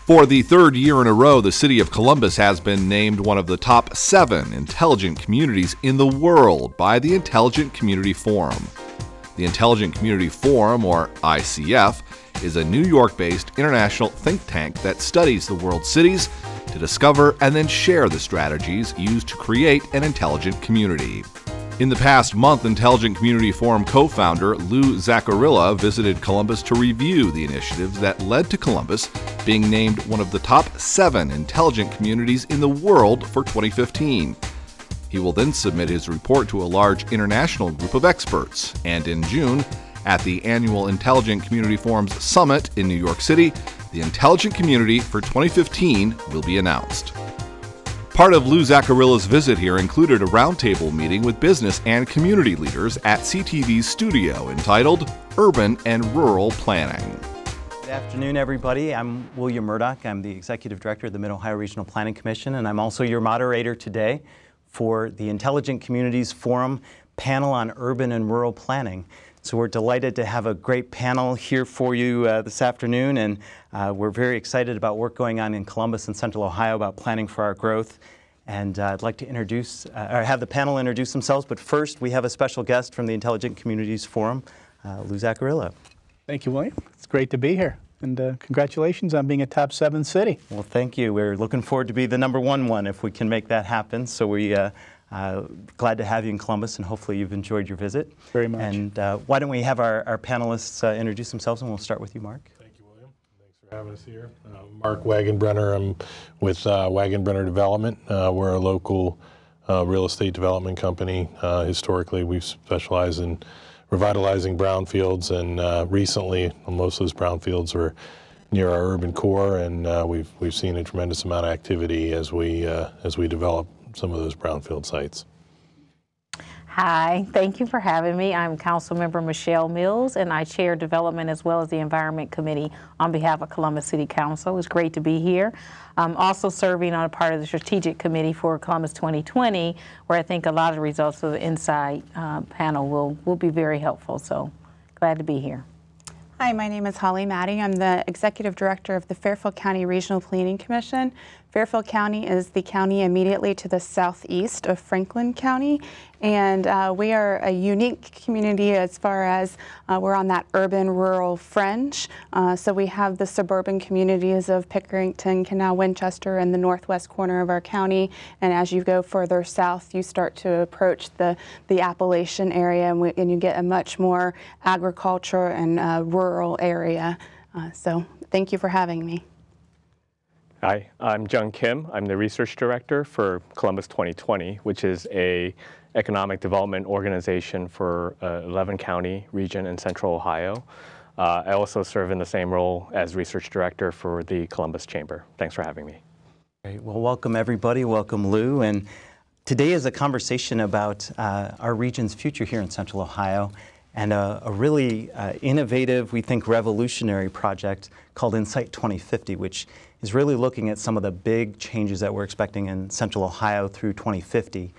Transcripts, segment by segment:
For the third year in a row, the city of Columbus has been named one of the top 7 intelligent communities in the world by the Intelligent Community Forum. The Intelligent Community Forum, or ICF, is a New York-based international think tank that studies the world's cities to discover and then share the strategies used to create an intelligent community. In the past month, Intelligent Community Forum co-founder Lou Zacharilla visited Columbus to review the initiatives that led to Columbus being named one of the top 7 intelligent communities in the world for 2015. He will then submit his report to a large international group of experts, and in June, at the annual Intelligent Community Forum's Summit in New York City, the Intelligent Community for 2015 will be announced. Part of Lou Zacharilla's visit here included a roundtable meeting with business and community leaders at CTV's studio entitled Urban and Rural Planning. Good afternoon, everybody. I'm William Murdoch. I'm the Executive Director of the Mid-Ohio Regional Planning Commission, and I'm also your moderator today for the Intelligent Communities Forum panel on urban and rural planning. So we're delighted to have a great panel here for you this afternoon, and we're very excited about work going on in Columbus and Central Ohio about planning for our growth. And I'd like to have the panel introduce themselves, but first we have a special guest from the Intelligent Communities Forum, Lou Zacharilla. Thank you, William. It's great to be here, and congratulations on being a top 7 city. Well, thank you. We're looking forward to be the #1 one if we can make that happen. So we glad to have you in Columbus, and hopefully you've enjoyed your visit. Very much. And why don't we have our panelists introduce themselves, and we'll start with you, Mark. Thank you, William. Thanks for having us here. Mark Wagenbrenner. I'm with Wagenbrenner Development. We're a local real estate development company. Historically, we've specialized in revitalizing brownfields, and recently most of those brownfields were near our urban core, and we've seen a tremendous amount of activity as we develop some of those brownfield sites. Hi, thank you for having me. I'm Councilmember Michelle Mills, and I chair development as well as the Environment Committee on behalf of Columbus City Council. It's great to be here. I'm also serving on a part of the Strategic Committee for Columbus 2020, where I think a lot of the results of the Insight panel will be very helpful. So glad to be here. Hi, my name is Holly Maddie. I'm the Executive Director of the Fairfield County Regional Planning Commission. Fairfield County is the county immediately to the southeast of Franklin County, and we are a unique community as far as we're on that urban-rural fringe. So we have the suburban communities of Pickerington, Canal, Winchester, and the northwest corner of our county, and as you go further south, you start to approach the Appalachian area, and you get a much more agriculture and rural area. So thank you for having me. Hi, I'm Jung Kim. I'm the Research Director for Columbus 2020, which is a economic development organization for 11 county region in Central Ohio. I also serve in the same role as Research Director for the Columbus Chamber. Thanks for having me. Great. Well, welcome everybody. Welcome, Lou. And today is a conversation about our region's future here in Central Ohio, and a really innovative, we think revolutionary project called Insight 2050, which is really looking at some of the big changes that we're expecting in Central Ohio through 2050.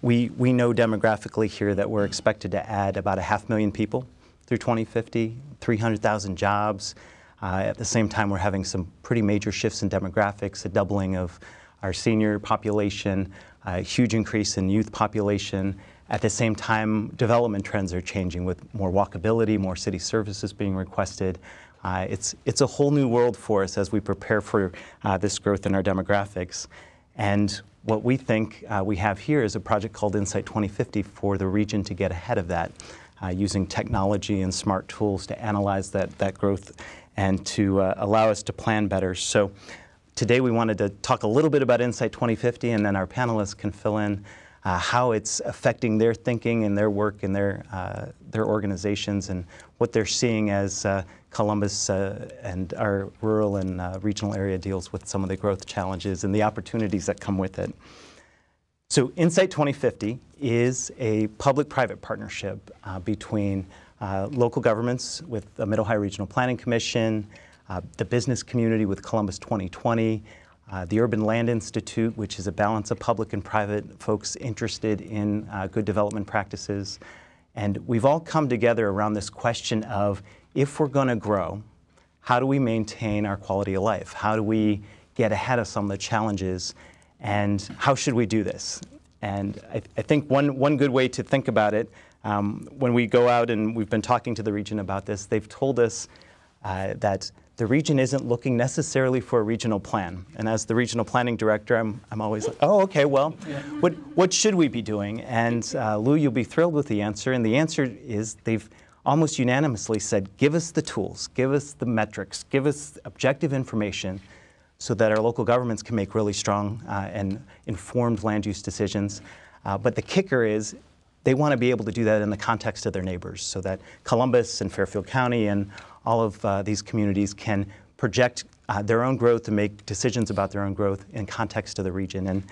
We know demographically here that we're expected to add about 500,000 people through 2050, 300,000 jobs. At the same time, we're having some pretty major shifts in demographics, a doubling of our senior population, a huge increase in youth population. At the same time, development trends are changing with more walkability, more city services being requested. It's a whole new world for us as we prepare for this growth in our demographics. And what we think we have here is a project called Insight 2050 for the region to get ahead of that, using technology and smart tools to analyze that growth and to allow us to plan better. So today we wanted to talk a little bit about Insight 2050, and then our panelists can fill in how it's affecting their thinking and their work and their organizations, and what they're seeing as Columbus and our rural and regional area deals with some of the growth challenges and the opportunities that come with it. So Insight 2050 is a public-private partnership between local governments with the Mid-Ohio Regional Planning Commission, the business community with Columbus 2020, the Urban Land Institute, which is a balance of public and private folks interested in good development practices. And we've all come together around this question of, if we're going to grow, how do we maintain our quality of life? How do we get ahead of some of the challenges? And how should we do this? And I think one good way to think about it, when we go out and we've been talking to the region about this, they've told us that the region isn't looking necessarily for a regional plan. And as the regional planning director, I'm always like, oh, okay, well, what should we be doing? And Lou, you'll be thrilled with the answer. And the answer is they've almost unanimously said, give us the tools, give us the metrics, give us objective information so that our local governments can make really strong and informed land use decisions. But the kicker is they want to be able to do that in the context of their neighbors, so that Columbus and Fairfield County and all of these communities can project their own growth and make decisions about their own growth in context of the region. And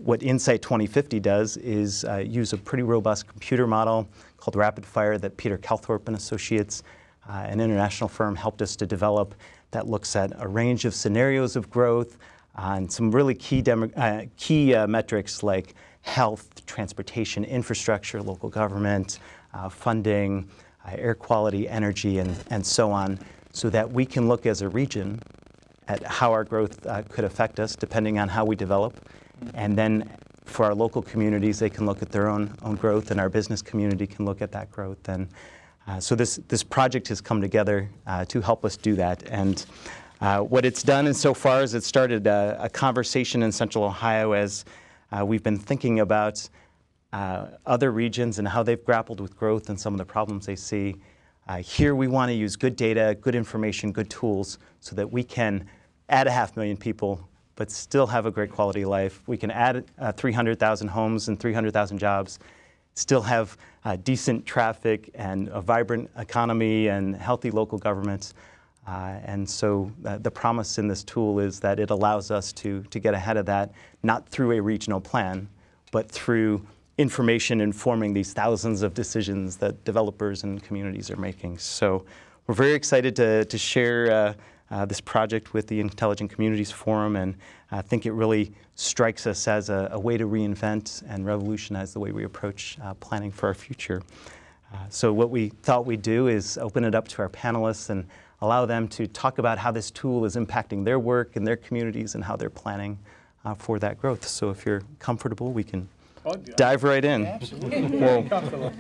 what Insight 2050 does is use a pretty robust computer model called Rapid Fire that Peter Calthorpe and Associates, an international firm, helped us to develop, that looks at a range of scenarios of growth and some really key metrics like health, transportation, infrastructure, local government, funding, air quality, energy, and so on, so that we can look as a region at how our growth could affect us depending on how we develop. And then for our local communities, they can look at their own growth, and our business community can look at that growth. And so this project has come together to help us do that. And what it's done so far is it's started a conversation in Central Ohio as we've been thinking about other regions and how they've grappled with growth and some of the problems they see. Here we want to use good data, good information, good tools so that we can add 500,000 people but still have a great quality of life. We can add 300,000 homes and 300,000 jobs, still have decent traffic and a vibrant economy and healthy local governments. And so the promise in this tool is that it allows us to get ahead of that, not through a regional plan, but through information informing these thousands of decisions that developers and communities are making. So we're very excited to share this project with the Intelligent Communities Forum, and I think it really strikes us as a way to reinvent and revolutionize the way we approach planning for our future. So what we thought we'd do is open it up to our panelists and allow them to talk about how this tool is impacting their work and their communities and how they're planning for that growth. So if you're comfortable, we can dive right in. Absolutely.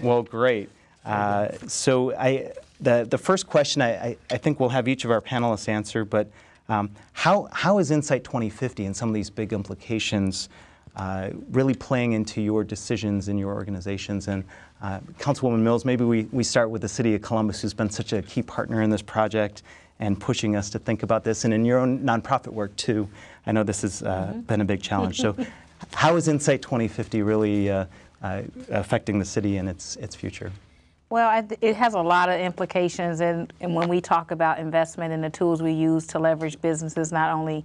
Well, great. So the first question I think we'll have each of our panelists answer, but how is Insight 2050 and some of these big implications really playing into your decisions in your organizations? And Councilwoman Mills, maybe we start with the City of Columbus, who's been such a key partner in this project and pushing us to think about this, and in your own nonprofit work too. I know this has been a big challenge. So how is Insight 2050 really affecting the city and its future? Well, it has a lot of implications, and when we talk about investment in the tools we use to leverage businesses, not only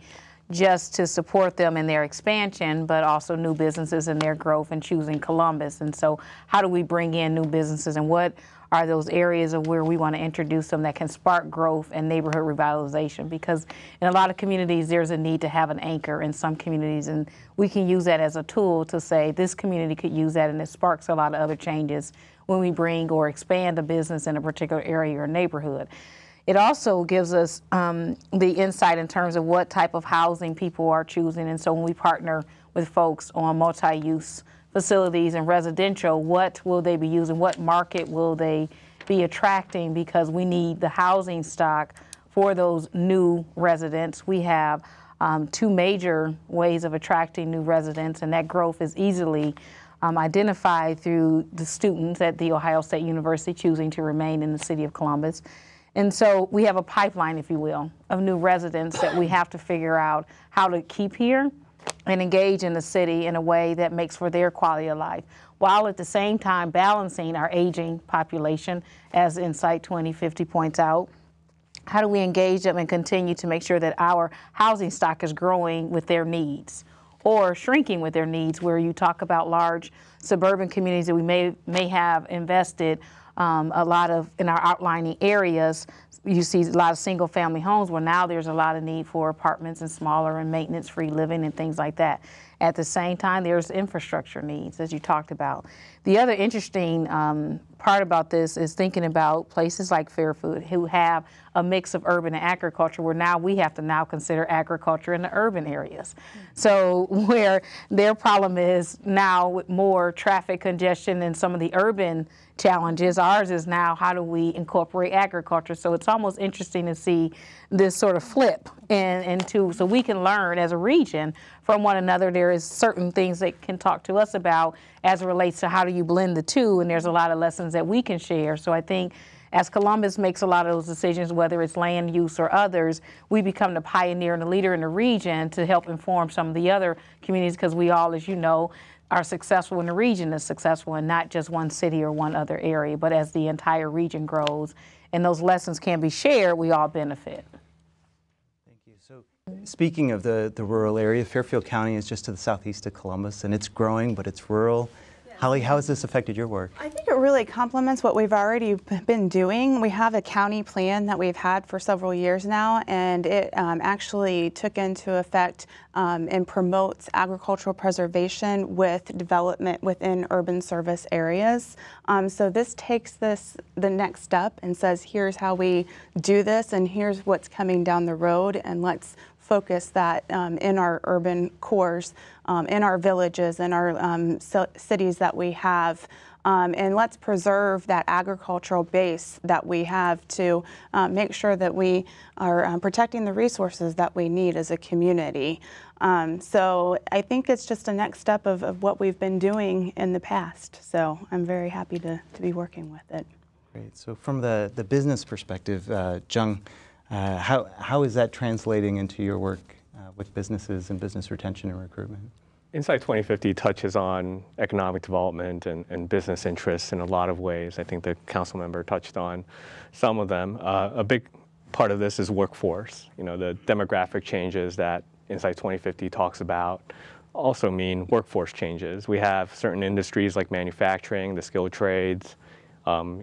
just to support them in their expansion, but also new businesses in their growth and choosing Columbus. And so how do we bring in new businesses, and what are those areas of where we want to introduce them that can spark growth and neighborhood revitalization? Because in a lot of communities, there's a need to have an anchor in some communities, and we can use that as a tool to say this community could use that, and it sparks a lot of other changes when we bring or expand a business in a particular area or neighborhood. It also gives us the insight in terms of what type of housing people are choosing. And so when we partner with folks on multi-use facilities and residential, what will they be using? What market will they be attracting? Because we need the housing stock for those new residents. We have two major ways of attracting new residents, and that growth is easily identified through the students at The Ohio State University choosing to remain in the city of Columbus. And so we have a pipeline, if you will, of new residents that we have to figure out how to keep here and engage in the city in a way that makes for their quality of life, while at the same time balancing our aging population, as Insight 2050 points out. How do we engage them and continue to make sure that our housing stock is growing with their needs, or shrinking with their needs, where you talk about large suburban communities that we may have invested a lot of in our outlining areas. You see a lot of single family homes where now there's a lot of need for apartments and smaller and maintenance-free living and things like that. At the same time, there's infrastructure needs, as you talked about. The other interesting part about this is thinking about places like Fairfield who have a mix of urban and agriculture, where now we have to now consider agriculture in the urban areas. So where their problem is now with more traffic congestion and some of the urban challenges, ours is now how do we incorporate agriculture. So it's almost interesting to see this sort of flip into, so we can learn as a region from one another. There is certain things that can talk to us about as it relates to how do you blend the two, and there's a lot of lessons that we can share. So I think as Columbus makes a lot of those decisions, whether it's land use or others, we become the pioneer and the leader in the region to help inform some of the other communities, because we all, as you know, are successful in the region is successful in not just one city or one other area, but as the entire region grows and those lessons can be shared, we all benefit. Thank you. So speaking of the rural area, Fairfield County is just to the southeast of Columbus, and it's growing, but it's rural. Holly, how has this affected your work? I think it really complements what we've already been doing. We have a county plan that we've had for several years now, and it actually took into effect and promotes agricultural preservation with development within urban service areas. So this takes this the next step and says, here's how we do this, and here's what's coming down the road, and let's focus that in our urban cores, in our villages, in our cities that we have, and let's preserve that agricultural base that we have to make sure that we are protecting the resources that we need as a community. So I think it's just a next step of what we've been doing in the past. So I'm very happy to be working with it. Great. So from the business perspective, Jung, how is that translating into your work with businesses and business retention and recruitment? Insight 2050 touches on economic development and business interests in a lot of ways. I think the council member touched on some of them. A big part of this is workforce. You know, the demographic changes that Insight 2050 talks about also mean workforce changes. We have certain industries like manufacturing, the skilled trades,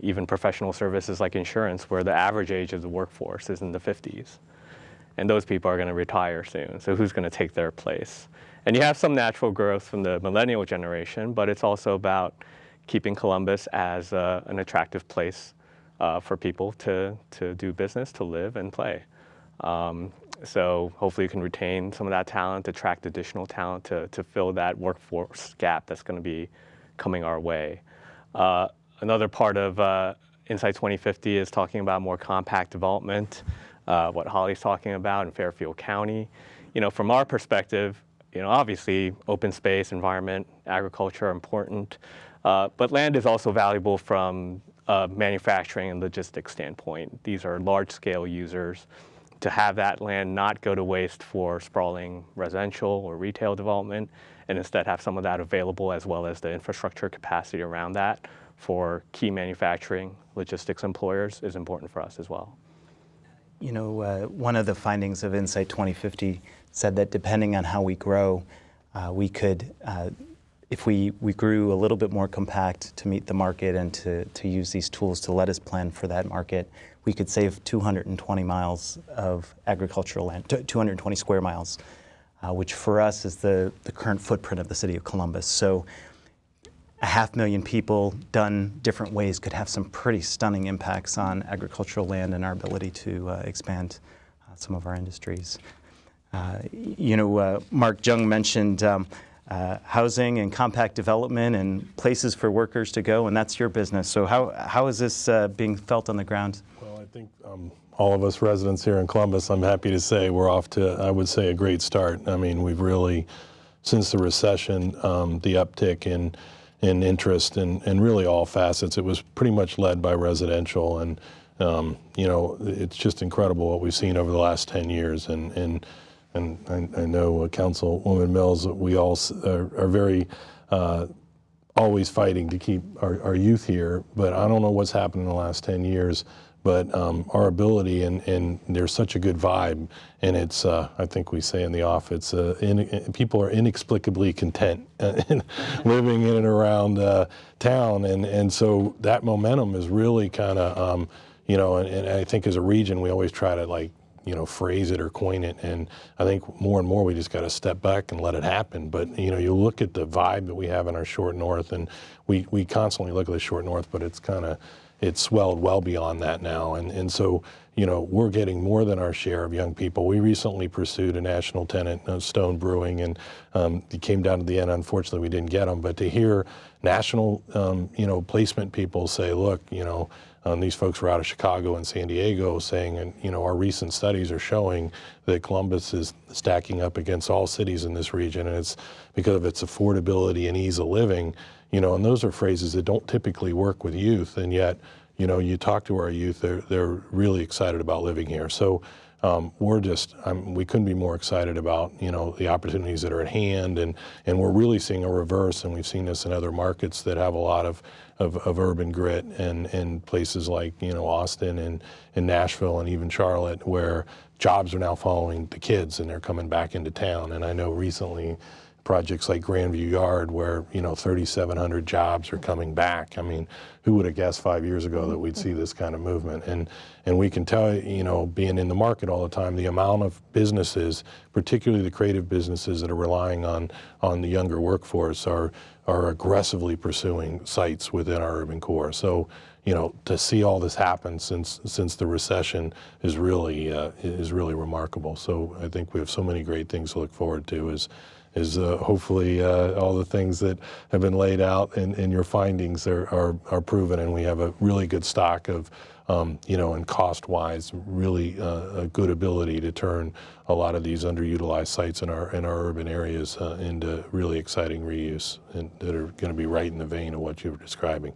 even professional services like insurance, where the average age of the workforce is in the 50s. And those people are going to retire soon. So who's going to take their place? And you have some natural growth from the millennial generation, but it's also about keeping Columbus as an attractive place for people to do business, to live and play. So hopefully you can retain some of that talent, attract additional talent to fill that workforce gap that's going to be coming our way. Another part of Insight 2050 is talking about more compact development, what Holly's talking about in Fairfield County. You know, from our perspective, you know, obviously open space, environment, agriculture are important, but land is also valuable from a manufacturing and logistics standpoint. These are large-scale users. To have that land not go to waste for sprawling residential or retail development, and instead have some of that available, as well as the infrastructure capacity around that for key manufacturing logistics employers, is important for us as well. You know, one of the findings of Insight 2050 said that depending on how we grow, we could, if we grew a little bit more compact to meet the market and to use these tools to let us plan for that market, we could save 220 miles of agricultural land, 220 square miles, which for us is the current footprint of the city of Columbus. So 500,000 people done different ways could have some pretty stunning impacts on agricultural land and our ability to expand some of our industries. You know, Mark Jung mentioned housing and compact development and places for workers to go, and that's your business. So how is this being felt on the ground? Well, I think all of us residents here in Columbus, I'm happy to say we're off to, I would say, a great start. I mean, we've really, since the recession, the uptick in interest in really all facets. It was pretty much led by residential, and you know, it's just incredible what we've seen over the last 10 years. And I know Councilwoman Mills, we all are very always fighting to keep our youth here, but I don't know what's happened in the last 10 years. But our ability, and there's such a good vibe, and it's, I think we say in the office, people are inexplicably content living in and around town, and so that momentum is really kind of, you know, and I think as a region, we always try to, like, phrase it or coin it. And I think more and more we just got to step back and let it happen. But, you look at the vibe that we have in our short north, and we constantly look at the short north, but it's swelled well beyond that now. And so, we're getting more than our share of young people. We recently pursued a national tenant, Stone Brewing, and it came down to the end. Unfortunately, we didn't get them. But to hear national, placement people say, look, these folks were out of Chicago and San Diego saying, and our recent studies are showing that Columbus is stacking up against all cities in this region, and it's because of its affordability and ease of living, and those are phrases that don't typically work with youth, and yet, you talk to our youth, they're really excited about living here. So we couldn't be more excited about, the opportunities that are at hand, and we're really seeing a reverse, and we've seen this in other markets that have a lot of urban grit, and places like, Austin and Nashville and even Charlotte, where jobs are now following the kids and they're coming back into town. And I know recently projects like Grandview Yard, where 3,700 jobs are coming back. I mean, who would have guessed 5 years ago that we'd see this kind of movement? And we can tell, being in the market all the time, the amount of businesses, particularly the creative businesses that are relying on the younger workforce, are aggressively pursuing sites within our urban core. So, to see all this happen since the recession is really remarkable. So I think we have so many great things to look forward to. Is hopefully all the things that have been laid out in your findings are proven, and we have a really good stock of, and cost-wise, really a good ability to turn a lot of these underutilized sites in our urban areas into really exciting reuse, and that are going to be right in the vein of what you were describing.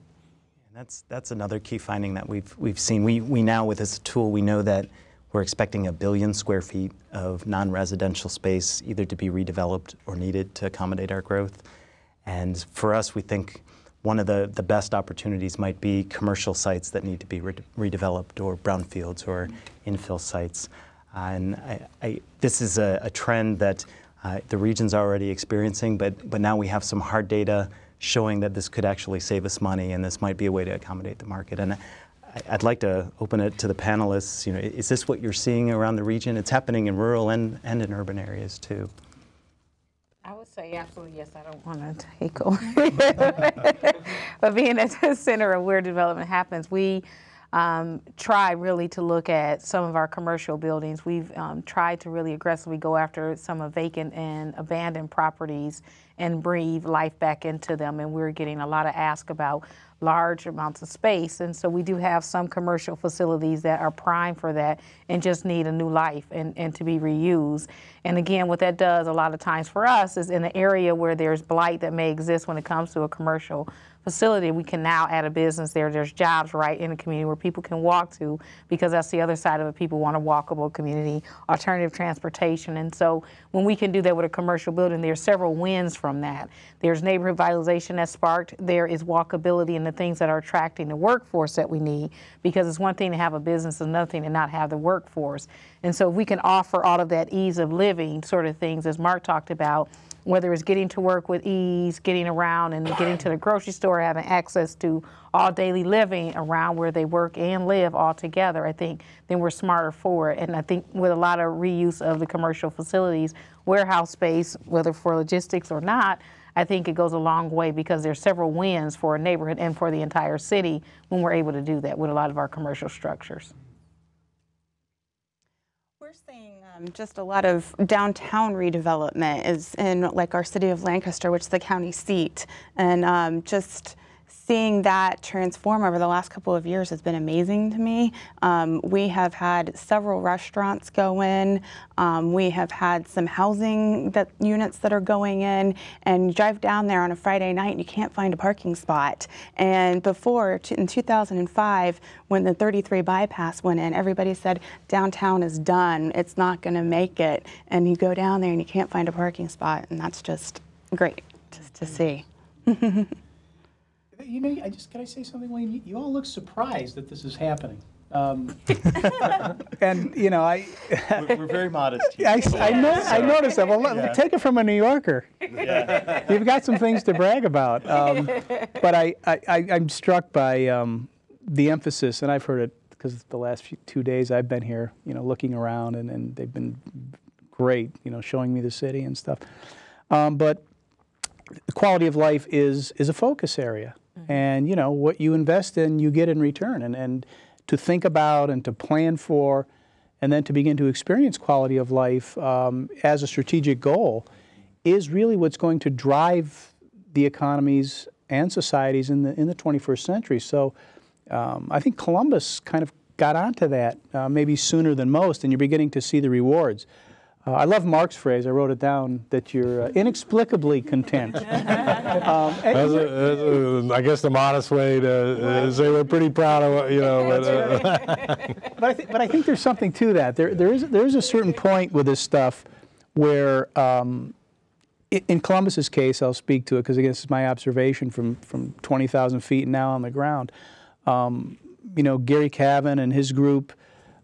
And that's another key finding that we've seen. We now, with this tool, we know that we're expecting 1 billion square feet of non-residential space either to be redeveloped or needed to accommodate our growth. And for us, we think one of the best opportunities might be commercial sites that need to be redeveloped, or brownfields or infill sites. And this is a trend that the region's already experiencing, but now we have some hard data showing that this could actually save us money, and this might be a way to accommodate the market. And I'd like to open it to the panelists. Is this what you're seeing around the region? It's happening in rural and in urban areas too. I would say absolutely yes. I don't want to take over. But being at the center of where development happens, we try really to look at some of our commercial buildings. We've tried to really aggressively go after some of vacant and abandoned properties and breathe life back into them. And we're getting a lot of ask about large amounts of space. And so we do have some commercial facilities that are primed for that and just need a new life and to be reused. And again, what that does a lot of times for us is in an area where there's blight that may exist when it comes to a commercial facility, we can now add a business there. There's jobs right in the community where people can walk to, because that's the other side of it. People want a walkable community, alternative transportation. And so when we can do that with a commercial building, there's several wins from that. There's neighborhood vitalization that's sparked. There is walkability and the things that are attracting the workforce that we need, because it's one thing to have a business, it's another thing to not have the workforce. And so if we can offer all of that ease of living sort of things, as Mark talked about, whether it's getting to work with ease, getting around and getting to the grocery store, having access to all daily living around where they work and live all together, I think then we're smarter for it. And I think with a lot of reuse of the commercial facilities, warehouse space, whether for logistics or not, I think it goes a long way, because there's several wins for a neighborhood and for the entire city when we're able to do that with a lot of our commercial structures. We're seeing just a lot of downtown redevelopment is in like our city of Lancaster, which is the county seat, and just seeing that transform over the last couple of years has been amazing to me. We have had several restaurants go in. We have had some housing units that are going in, and you drive down there on a Friday night and you can't find a parking spot. And before, in 2005, when the 33 bypass went in, everybody said downtown is done, it's not going to make it. And you go down there and you can't find a parking spot, and that's just great to see. Can I say something, Wayne? You all look surprised that this is happening. And We're very modest here. I noticed that. Well, take it from a New Yorker. Yeah. You've got some things to brag about. But I'm struck by the emphasis, and I've heard it because the last 2 days I've been here, looking around, and they've been great, showing me the city and stuff. But the quality of life is a focus area. And, what you invest in, you get in return. And to think about and to plan for and then to begin to experience quality of life as a strategic goal is really what's going to drive the economies and societies in the 21st century. So I think Columbus kind of got onto that maybe sooner than most, and you're beginning to see the rewards. I love Mark's phrase, I wrote it down, that you're inexplicably content. I guess the modest way to say we're pretty proud of what, But I think there's something to that. There is a certain point with this stuff where, in Columbus's case, I'll speak to it because, again, this is my observation from 20,000 feet and now on the ground. Gary Cavan and his group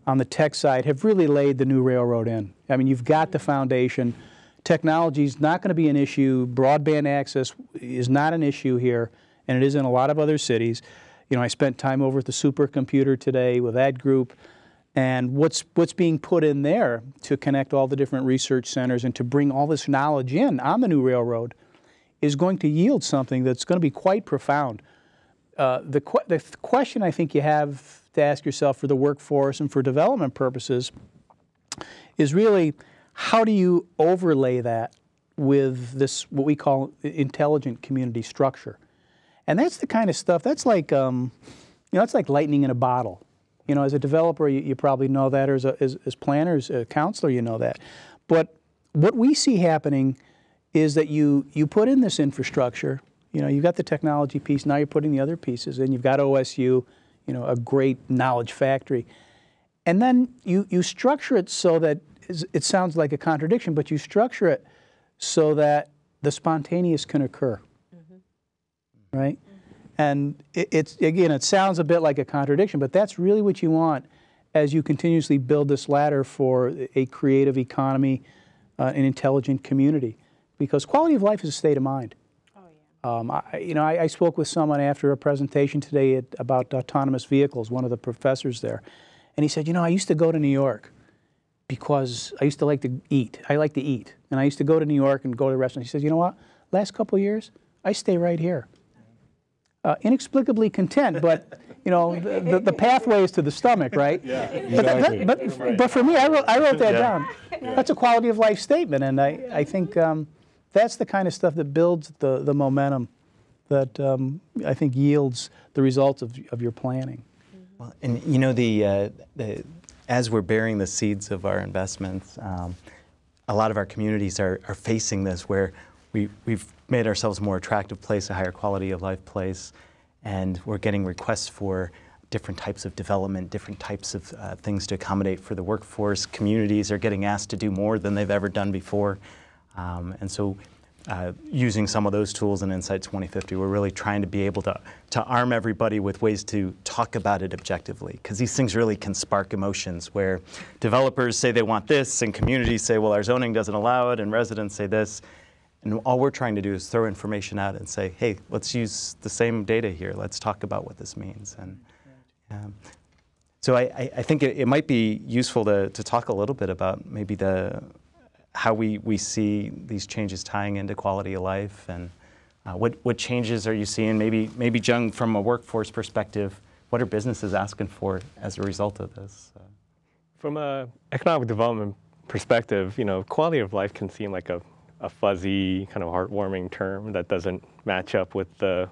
on the tech side have really laid the new railroad in. I mean, you've got the foundation. Technology is not going to be an issue. Broadband access is not an issue here, and it is in a lot of other cities. I spent time over at the supercomputer today with that group, and what's being put in there to connect all the different research centers and to bring all this knowledge in on the new railroad is going to yield something that's going to be quite profound. The question I think you have to ask yourself for the workforce and for development purposes is really, how do you overlay that with this, what we call intelligent community structure? And that's the kind of stuff, that's like, it's like lightning in a bottle. As a developer, you probably know that, or as planners, a counselor, you know that. But what we see happening is that you put in this infrastructure, you've got the technology piece, now you're putting the other pieces in, you've got OSU, a great knowledge factory. And then you structure it so that, it sounds like a contradiction, but you structure it so that the spontaneous can occur, right? And it sounds a bit like a contradiction, but that's really what you want as you continuously build this ladder for a creative economy, an intelligent community. Because quality of life is a state of mind. I spoke with someone after a presentation today about autonomous vehicles, one of the professors there, and he said, I used to go to New York because I used to like to eat. I like to eat. And I used to go to New York and go to restaurants. He says, you know what? Last couple of years, I stay right here. Inexplicably content, but, the pathway is to the stomach, right? Yeah, exactly. But for me, I wrote that down. Yeah. That's a quality of life statement, and I think that's the kind of stuff that builds the momentum that I think yields the results of your planning. Well, and as we're bearing the seeds of our investments, a lot of our communities are facing this, where we've made ourselves a more attractive place, a higher quality of life place, and we're getting requests for different types of development, different types of things to accommodate for the workforce. Communities are getting asked to do more than they've ever done before. And so using some of those tools in Insight 2050, we're really trying to be able to arm everybody with ways to talk about it objectively, because these things really can spark emotions where developers say they want this and communities say, well, our zoning doesn't allow it, and residents say this. And all we're trying to do is throw information out and say, hey, let's use the same data here. Let's talk about what this means. And so I think it might be useful to talk a little bit about maybe how we see these changes tying into quality of life, and what changes are you seeing? Maybe Jung, from a workforce perspective, what are businesses asking for as a result of this? From an economic development perspective, quality of life can seem like a fuzzy, kind of heartwarming term that doesn't match up with the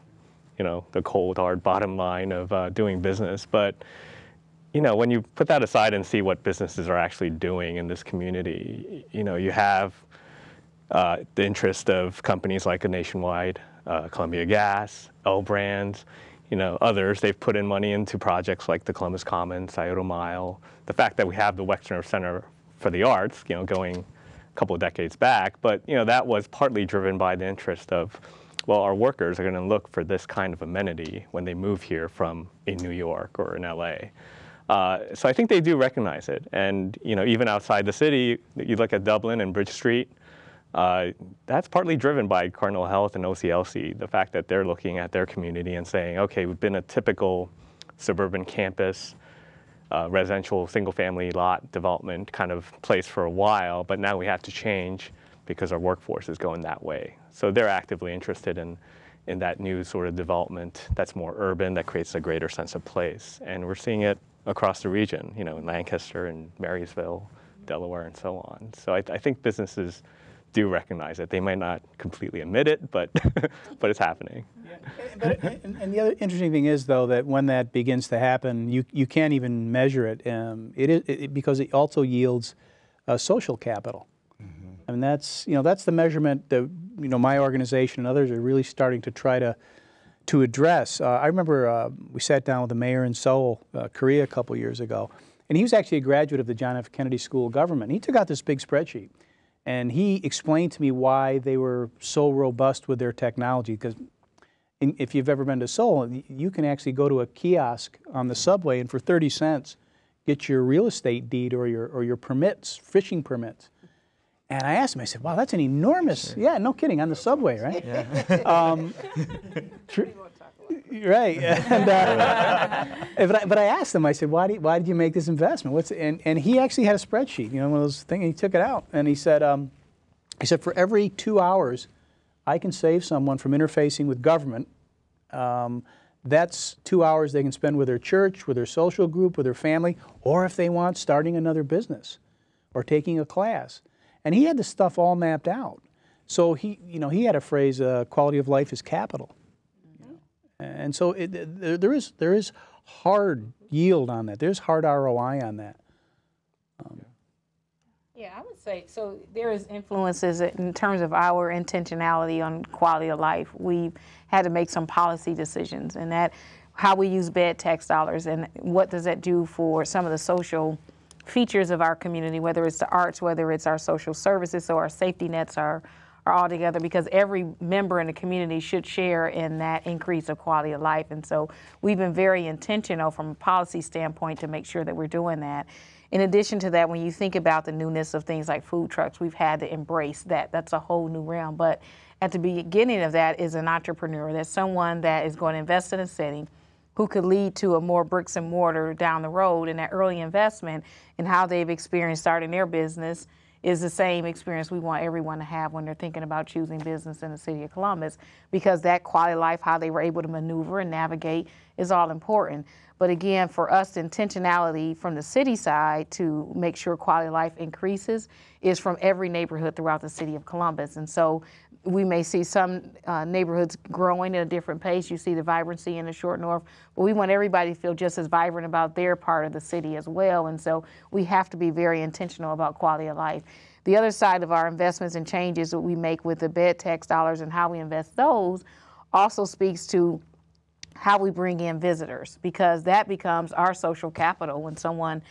cold, hard bottom line of doing business. But when you put that aside and see what businesses are actually doing in this community, you have the interest of companies like a Nationwide, Columbia Gas, L Brands, others. They've put in money into projects like the Columbus Commons, Scioto Mile. The fact that we have the Wexner Center for the Arts, going a couple of decades back, but that was partly driven by the interest of, well, our workers are going to look for this kind of amenity when they move here from in New York or in LA. So I think they do recognize it. And even outside the city, you look at Dublin and Bridge Street, that's partly driven by Cardinal Health and OCLC, the fact that they're looking at their community and saying, okay, we've been a typical suburban campus. residential single-family lot development kind of place for a while, but now we have to change because our workforce is going that way. So they're actively interested in that new sort of development that's more urban, that creates a greater sense of place. And we're seeing it across the region, you know, in Lancaster and Marysville, Delaware, and so on. So I think businesses do recognize it. They might not completely admit it, but but it's happening. Yeah. And the other interesting thing is, though, that when that begins to happen, you can't even measure it. Because it also yields social capital. I mean, that's the measurement that my organization and others are really starting to try to address. I remember we sat down with the mayor in Seoul, Korea, a couple years ago, and he was actually a graduate of the John F. Kennedy School of Government. He took out this big spreadsheet, and he explained to me why they were so robust with their technology. Because if you've ever been to Seoul, you can actually go to a kiosk on the subway and for 30 cents get your real estate deed or your permits, fishing permits. And I asked him, I said, wow, that's an enormous, yeah, no kidding, on the subway, right? Yeah. Right. And, but I asked him, I said, why did you make this investment? And he actually had a spreadsheet, one of those things, and he took it out. And he said, for every 2 hours I can save someone from interfacing with government, that's 2 hours they can spend with their church, with their social group, with their family, or if they want, starting another business or taking a class. And he had the stuff all mapped out. So he had a phrase, quality of life is capital. And so there is hard yield on that. There's hard ROI on that. Yeah, I would say, so there is influences in terms of our intentionality on quality of life. We've had to make some policy decisions, and that how we use bed tax dollars and what does that do for some of the social features of our community, whether it's the arts, whether it's our social services, so our safety nets are all together, because every member in the community should share in that increase of quality of life. And so we've been very intentional from a policy standpoint to make sure that we're doing that. In addition to that, when you think about the newness of things like food trucks, we've had to embrace that. That's a whole new realm. But at the beginning of that is an entrepreneur. That's someone that is going to invest in a city who could lead to a more bricks and mortar down the road, and that early investment in how they've experienced starting their business is the same experience we want everyone to have when they're thinking about choosing business in the city of Columbus, because that quality of life, how they were able to maneuver and navigate, is all important. But again, for us, the intentionality from the city side to make sure quality of life increases is from every neighborhood throughout the city of Columbus. And so we may see some neighborhoods growing at a different pace. You see the vibrancy in the Short North, but we want everybody to feel just as vibrant about their part of the city as well. And so we have to be very intentional about quality of life. The other side of our investments and changes that we make with the bed tax dollars and how we invest those also speaks to how we bring in visitors, because that becomes our social capital. When someone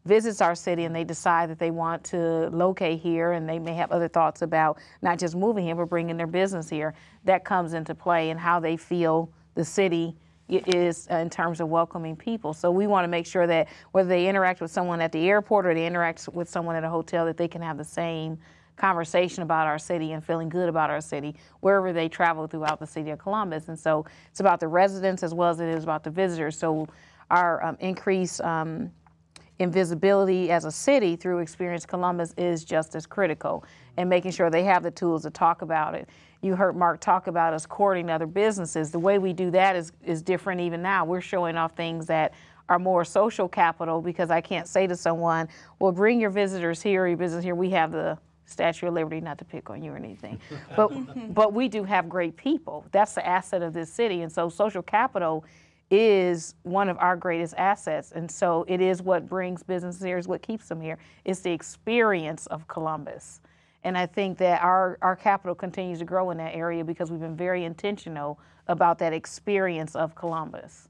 visits our city and they decide that they want to locate here, and they may have other thoughts about not just moving here, but bringing their business here, that comes into play in how they feel the city is in terms of welcoming people. So we want to make sure that whether they interact with someone at the airport or they interact with someone at a hotel, that they can have the same conversation about our city and feeling good about our city wherever they travel throughout the city of Columbus. And so it's about the residents as well as it is about the visitors. So our increase in visibility as a city through Experience Columbus is just as critical, and making sure they have the tools to talk about it. You heard Mark talk about us courting other businesses. The way we do that is different even now. We're showing off things that are more social capital, because I can't say to someone, well, bring your visitors here, your business here. We have the Statue of Liberty, not to pick on you or anything, but we do have great people. That's the asset of this city. And so social capital is one of our greatest assets. And so it is what brings businesses here, is what keeps them here. It's the experience of Columbus. And I think that our capital continues to grow in that area because we've been very intentional about that experience of Columbus.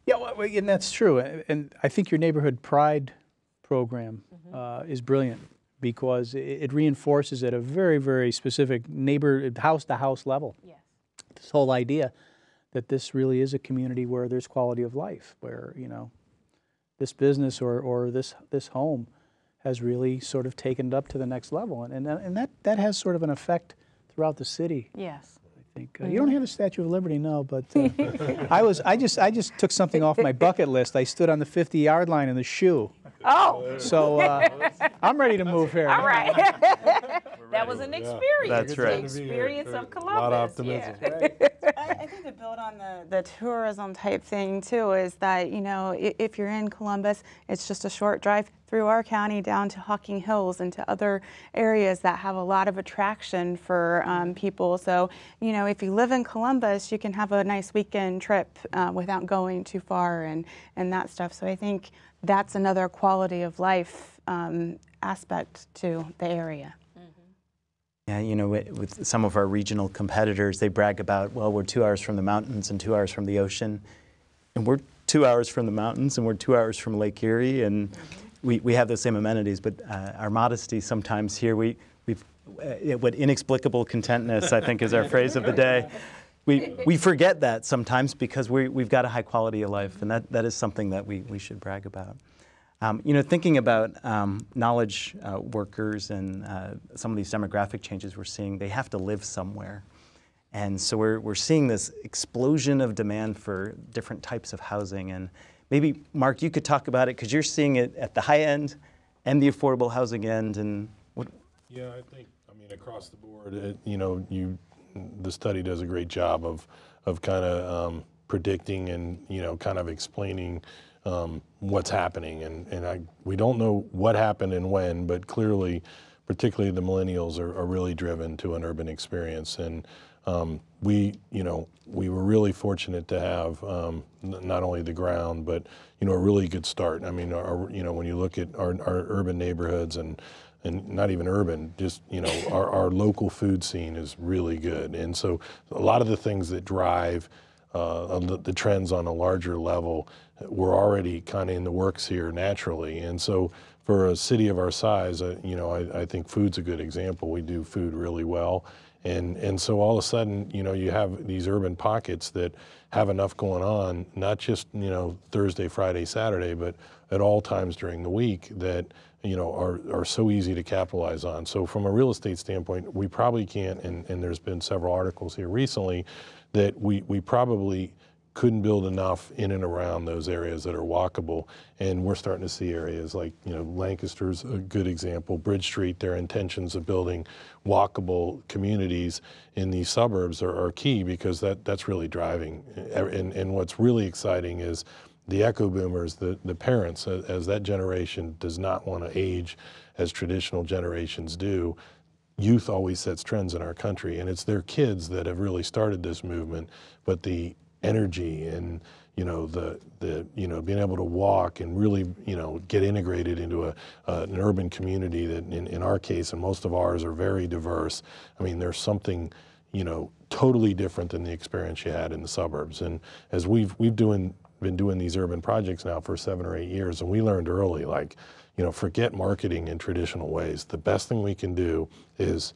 Yeah, well, and that's true. And I think your neighborhood pride program is brilliant, because it reinforces at a very, very specific house-to-house level. Yes. This whole idea that this really is a community where there's quality of life, where, this business or this home has really sort of taken it up to the next level. And that has sort of an effect throughout the city. Yes. I think. You don't have the Statue of Liberty, no, but I just took something off my bucket list. I stood on the 50-yard line in the shoe. Oh. So I'm ready to move here. All right. That was an experience. That's right. The experience of Columbus. A lot of optimism. Yeah. I think to build on the tourism type thing too is that, you know, if you're in Columbus, it's just a short drive through our county down to Hocking Hills and to other areas that have a lot of attraction for people. So, you know, if you live in Columbus, you can have a nice weekend trip without going too far and that stuff. So I think that's another quality of life aspect to the area. Yeah, you know, with some of our regional competitors, they brag about, well, we're 2 hours from the mountains and 2 hours from the ocean. And we're 2 hours from the mountains and we're 2 hours from Lake Erie. And we have those same amenities, but our modesty sometimes here, what inexplicable contentness, I think, is our phrase of the day. We forget that sometimes because we've got a high quality of life, and that is something that we should brag about. You know, thinking about knowledge workers and some of these demographic changes we're seeing, they have to live somewhere. And so we're seeing this explosion of demand for different types of housing. And maybe, Mark, you could talk about it because you're seeing it at the high end and the affordable housing end. And what? Yeah, I think, I mean, across the board, you know, the study does a great job of kind of predicting and, you know, kind of explaining what's happening. And we don't know what happened and when, but clearly, particularly the millennials are really driven to an urban experience. And we were really fortunate to have not only the ground, but, you know, a really good start. I mean, when you look at our urban neighborhoods and not even urban, just, you know, our local food scene is really good. And so a lot of the things that drive the trends on a larger level were already kind of in the works here naturally. And so for a city of our size, you know, I think food's a good example. We do food really well. And so all of a sudden, you know, you have these urban pockets that have enough going on, not just, you know, Thursday, Friday, Saturday, but at all times during the week that, you know, are so easy to capitalize on. So from a real estate standpoint, we probably can't, and there's been several articles here recently, that we probably couldn't build enough in and around those areas that are walkable. And we're starting to see areas like, you know, Lancaster's a good example, Bridge Street, their intentions of building walkable communities in these suburbs are key because that's really driving. And what's really exciting is the echo boomers, the parents, as that generation does not want to age as traditional generations do. Youth always sets trends in our country, and it's their kids that have really started this movement. But the energy and, you know, the you know, being able to walk and really, you know, get integrated into an urban community that in our case, and most of ours are very diverse. I mean, there's something, you know, totally different than the experience you had in the suburbs. And as we've been doing these urban projects now for 7 or 8 years, and we learned early, like, you know, forget marketing in traditional ways. The best thing we can do is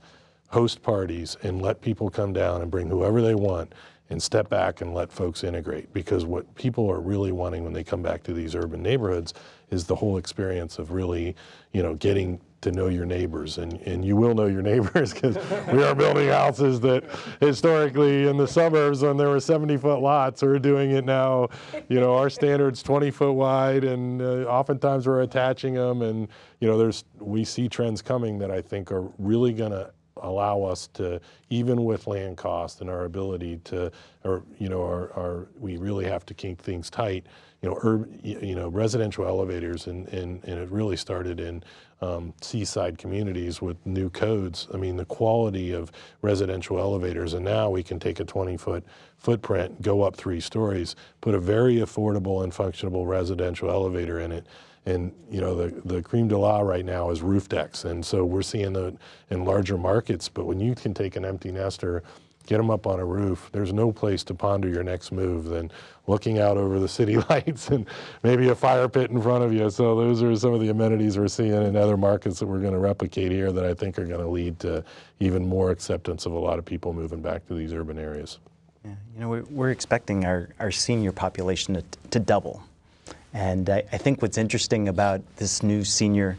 host parties and let people come down and bring whoever they want and step back and let folks integrate. Because what people are really wanting when they come back to these urban neighborhoods is the whole experience of really, you know, getting to know your neighbors. And you will know your neighbors because we are building houses that historically in the suburbs when there were 70-foot lots, we're doing it now, you know, our standard's 20-foot wide, and oftentimes we're attaching them. And, you know, we see trends coming that I think are really going to allow us to, even with land cost and our ability to, or, you know, we really have to keep things tight. You know, residential elevators, and it really started in seaside communities with new codes. I mean, the quality of residential elevators, and now we can take a 20-foot footprint, go up 3 stories, put a very affordable and functional residential elevator in it. And, you know, the creme de la right now is roof decks. And so we're seeing that in larger markets, but when you can take an empty nester, get them up on a roof, there's no place to ponder your next move than looking out over the city lights and maybe a fire pit in front of you. So those are some of the amenities we're seeing in other markets that we're going to replicate here that I think are going to lead to even more acceptance of a lot of people moving back to these urban areas. Yeah, you know, we're expecting our senior population to double. And I think what's interesting about this new senior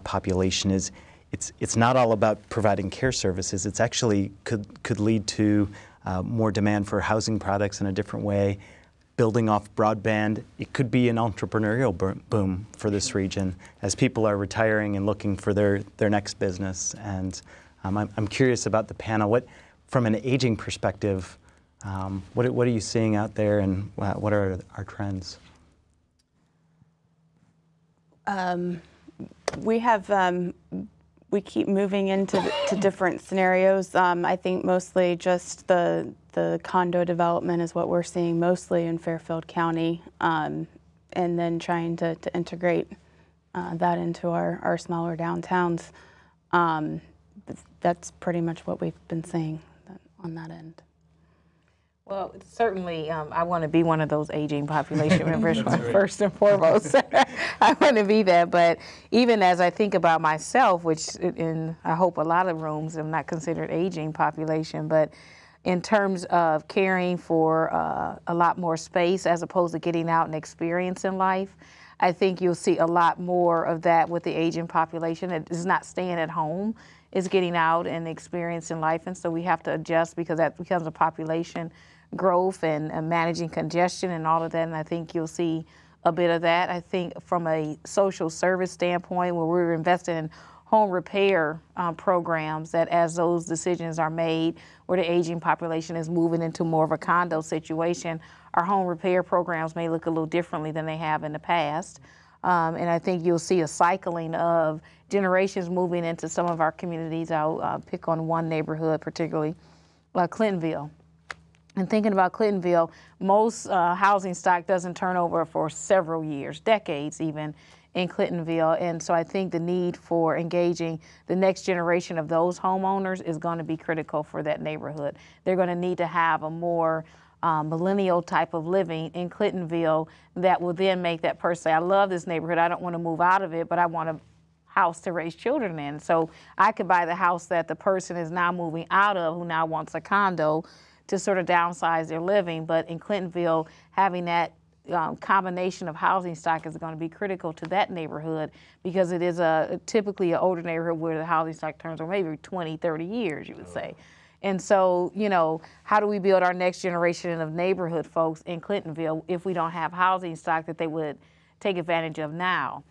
population is it's not all about providing care services. It's actually could lead to more demand for housing products in a different way, building off broadband. It could be an entrepreneurial boom for this region as people are retiring and looking for their next business. And I'm curious about the panel. From an aging perspective, what are you seeing out there, and what are our trends? We keep moving into different scenarios. I think mostly just the condo development is what we're seeing mostly in Fairfield County, and then trying to integrate that into our smaller downtowns. That's pretty much what we've been seeing on that end. Well, certainly, I want to be one of those aging population members first and foremost. I want to be that. But even as I think about myself, which in I hope a lot of rooms I'm not considered aging population, but in terms of caring for a lot more space as opposed to getting out and experiencing life, I think you'll see a lot more of that with the aging population. It is not staying at home. It's getting out and experiencing life. And so we have to adjust because that becomes a population growth and managing congestion and all of that, and I think you'll see a bit of that. I think from a social service standpoint, where we're investing in home repair programs, that as those decisions are made, where the aging population is moving into more of a condo situation, our home repair programs may look a little differently than they have in the past. And I think you'll see a cycling of generations moving into some of our communities. I'll pick on one neighborhood particularly, Clintonville. And thinking about Clintonville, most housing stock doesn't turn over for several years, decades even, in Clintonville. And so I think the need for engaging the next generation of those homeowners is going to be critical for that neighborhood. They're going to need to have a more millennial type of living in Clintonville that will then make that person say, I love this neighborhood, I don't want to move out of it, but I want a house to raise children in. So I could buy the house that the person is now moving out of, who now wants a condo, to sort of downsize their living. But in Clintonville, having that combination of housing stock is going to be critical to that neighborhood, because it is typically an older neighborhood where the housing stock turns over maybe 20, 30 years, you would say. And so, how do we build our next generation of neighborhood folks in Clintonville if we don't have housing stock that they would take advantage of now?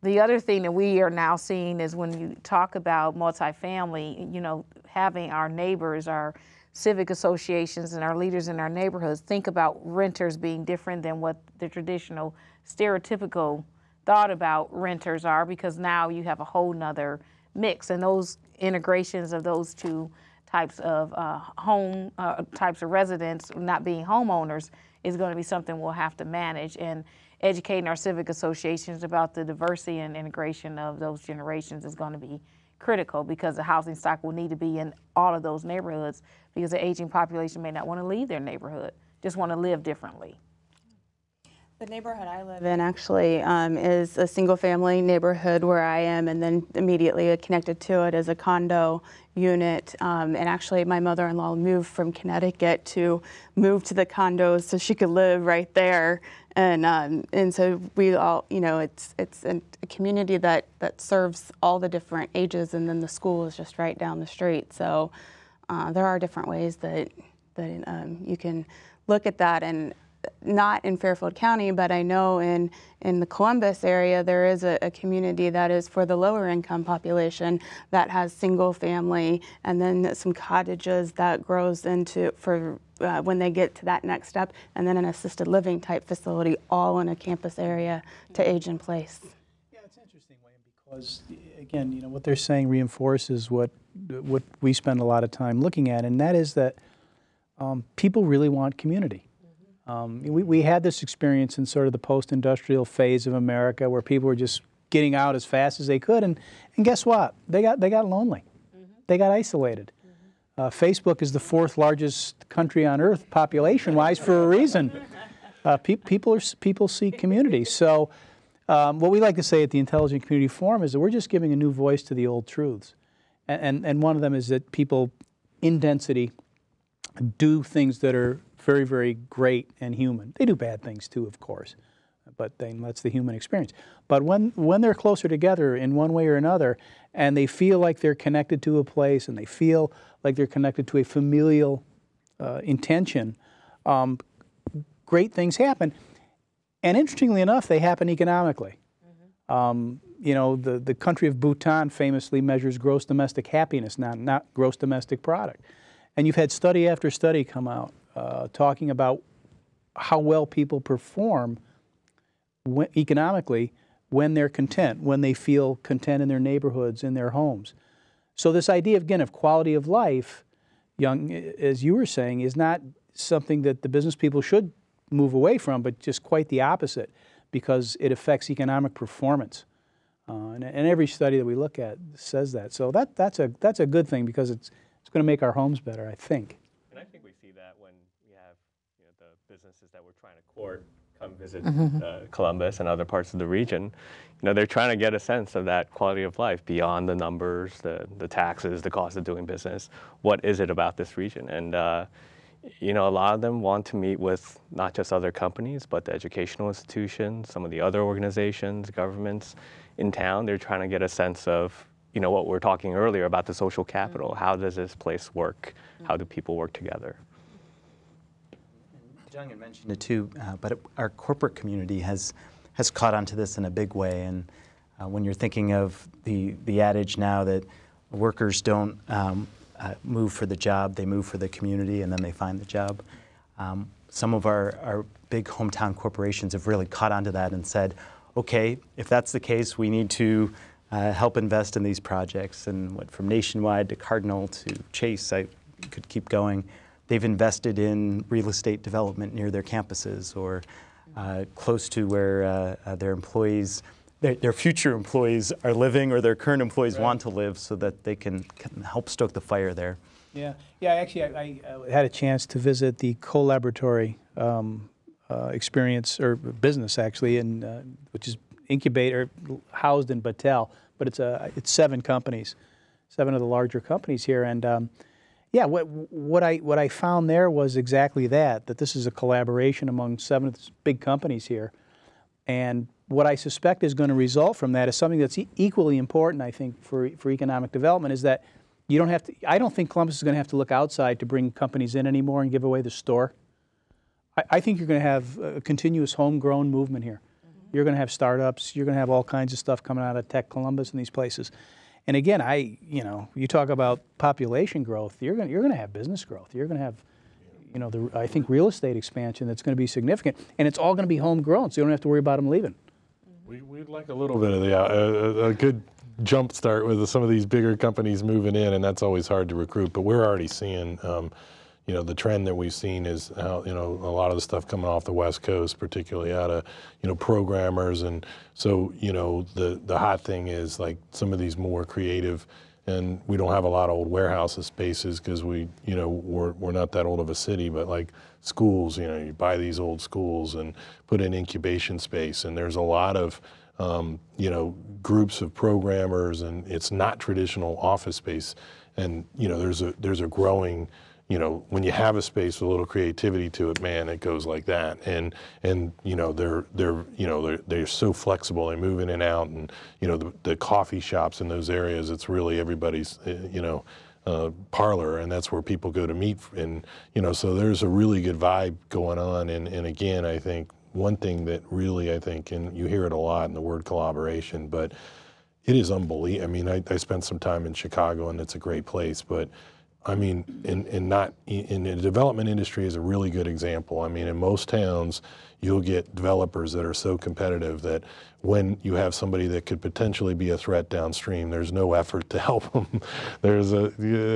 The other thing that we are now seeing is when you talk about multifamily, having our neighbors, our civic associations and our leaders in our neighborhoods think about renters being different than what the traditional stereotypical thought about renters are, because now you have a whole nother mix, and those integrations of those two types of types of residents not being homeowners is going to be something we'll have to manage, and educating our civic associations about the diversity and integration of those generations is going to be critical, because the housing stock will need to be in all of those neighborhoods, because the aging population may not want to leave their neighborhood, just want to live differently. The neighborhood I live in actually is a single-family neighborhood where I am, and then immediately connected to it is a condo unit. And actually, my mother-in-law moved from Connecticut to move to the condos so she could live right there. And so we all, it's a community that serves all the different ages, and then the school is just right down the street. So there are different ways that you can look at that. And not in Fairfield County, but I know in the Columbus area, there is a community that is for the lower income population that has single family, and then some cottages that grows into for when they get to that next step, and then an assisted living type facility, all in a campus area to age in place. Yeah, it's interesting, Wayne, because again, what they're saying reinforces what we spend a lot of time looking at, and that is that people really want community. We had this experience in sort of the post-industrial phase of America, where people were just getting out as fast as they could, and guess what? They got lonely. They got isolated. Facebook is the 4th largest country on earth population-wise for a reason. People seek community. So what we like to say at the Intelligent Community Forum is that we're just giving a new voice to the old truths. And one of them is that people in density do things that are very, very great and human. They do bad things too, of course, but that's the human experience. But when they're closer together in one way or another, and they feel like they're connected to a place, and they feel like they're connected to a familial intention, great things happen. And interestingly enough, they happen economically. You know, the country of Bhutan famously measures gross domestic happiness, not gross domestic product. And you've had study after study come out talking about how well people perform economically when they're content, when they feel content in their neighborhoods, in their homes. So this idea, again, of quality of life, Young, as you were saying, is not something that the business people should move away from, but just quite the opposite, because it affects economic performance. And every study that we look at says that. So that's a good thing, because it's going to make our homes better, I think. And I think we see that when we have the businesses that we're trying to court come visit Columbus and other parts of the region. They're trying to get a sense of that quality of life beyond the numbers, the taxes, the cost of doing business. What is it about this region? And a lot of them want to meet with not just other companies, but the educational institutions, some of the other organizations, governments in town. They're trying to get a sense of, what we're talking earlier about the social capital. How does this place work? How do people work together? John had mentioned it too, but our corporate community has caught on to this in a big way. And when you're thinking of the adage now that workers don't move for the job, they move for the community, and then they find the job. Some of our big hometown corporations have really caught on to that and said, okay, if that's the case, we need to help invest in these projects. And from Nationwide to Cardinal to Chase, I could keep going. They've invested in real estate development near their campuses or close to where their employees, their future employees are living, or their current employees want to live, so that they can help stoke the fire there. Yeah. Actually, I had a chance to visit the co-laboratory experience, or business actually, which is incubator housed in Battelle, but it's 7 companies, 7 of the larger companies here, and yeah, what I found there was exactly that this is a collaboration among 7 big companies here, and what I suspect is going to result from that is something that's equally important, I think, for economic development, is that you don't have to. I don't think Columbus is going to have to look outside to bring companies in anymore and give away the store. I think you're going to have a continuous homegrown movement here. You're going to have startups. You're going to have all kinds of stuff coming out of Tech Columbus and these places. And again, you talk about population growth. You're going to have business growth. You're going to have, I think, real estate expansion that's going to be significant, and it's all going to be homegrown, so you don't have to worry about them leaving. We'd like a little bit of a good jump start with some of these bigger companies moving in, and that's always hard to recruit. But we're already seeing, the trend that we've seen is how, a lot of the stuff coming off the West Coast, particularly out of, programmers. And so, the hot thing is like some of these more creative, and we don't have a lot of old warehouse spaces because we're not that old of a city, but like schools, you buy these old schools and put in incubation space. And there's a lot of, groups of programmers, and it's not traditional office space. And, there's a growing, when you have a space with a little creativity to it, man, it goes like that. And they're so flexible. They move in and out, and the coffee shops in those areas, it's really everybody's parlor, and that's where people go to meet. And so there's a really good vibe going on. And again, I think one thing that really, and you hear it a lot in the word collaboration, but it is unbelievable. I mean, I spent some time in Chicago, and it's a great place, but I mean, in the development industry is a really good example. I mean, in most towns, you'll get developers that are so competitive that when you have somebody that could potentially be a threat downstream, there's no effort to help them. There's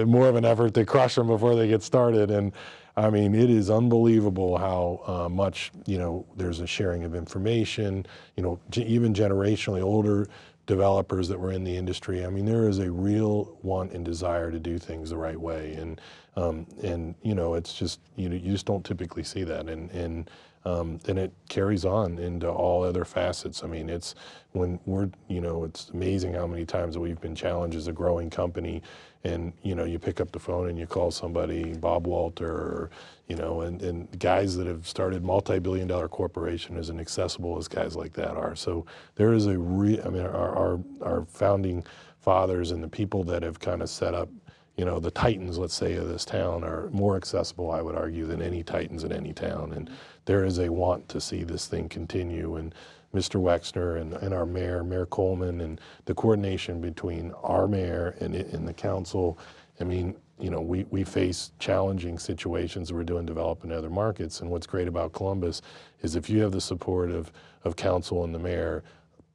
more of an effort to crush them before they get started. And I mean, it is unbelievable how much, there's a sharing of information, even generationally older developers that were in the industry. I mean, there is a real want and desire to do things the right way, and it's just you just don't typically see that, and it carries on into all other facets. I mean, it's when we're it's amazing how many times that we've been challenged as a growing company, and you pick up the phone and you call somebody, Bob Walter, or, and guys that have started multi-billion-dollar corporation as inaccessible as guys like that are. So there is our founding fathers and the people that have kind of set up, you know, the titans, let's say, of this town are more accessible, I would argue, than any titans in any town. And there is a want to see this thing continue. And Mr. Wexner and our mayor, Mayor Coleman, and the coordination between our mayor and the council. I mean, you know, we face challenging situations. We're doing development in other markets. And what's great about Columbus is if you have the support of council and the mayor,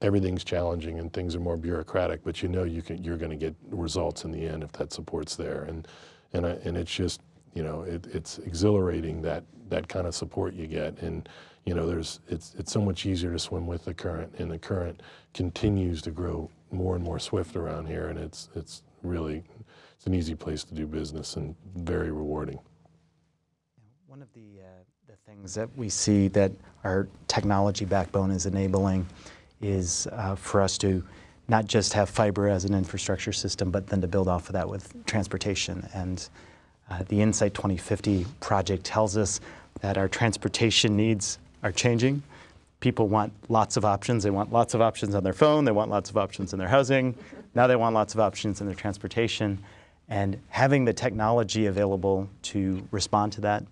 everything's challenging and things are more bureaucratic, but you know you're going to get results in the end if that support's there. And it's just, you know, it's exhilarating that kind of support you get. And you know, it's so much easier to swim with the current, and the current continues to grow more and more swift around here, and it's really an easy place to do business and very rewarding. One of the things that we see that our technology backbone is enabling is for us to not just have fiber as an infrastructure system, but then to build off of that with transportation. And the Insight 2050 project tells us that our transportation needs are changing. People want lots of options. They want lots of options on their phone. They want lots of options in their housing. Now they want lots of options in their transportation. And having the technology available to respond to that,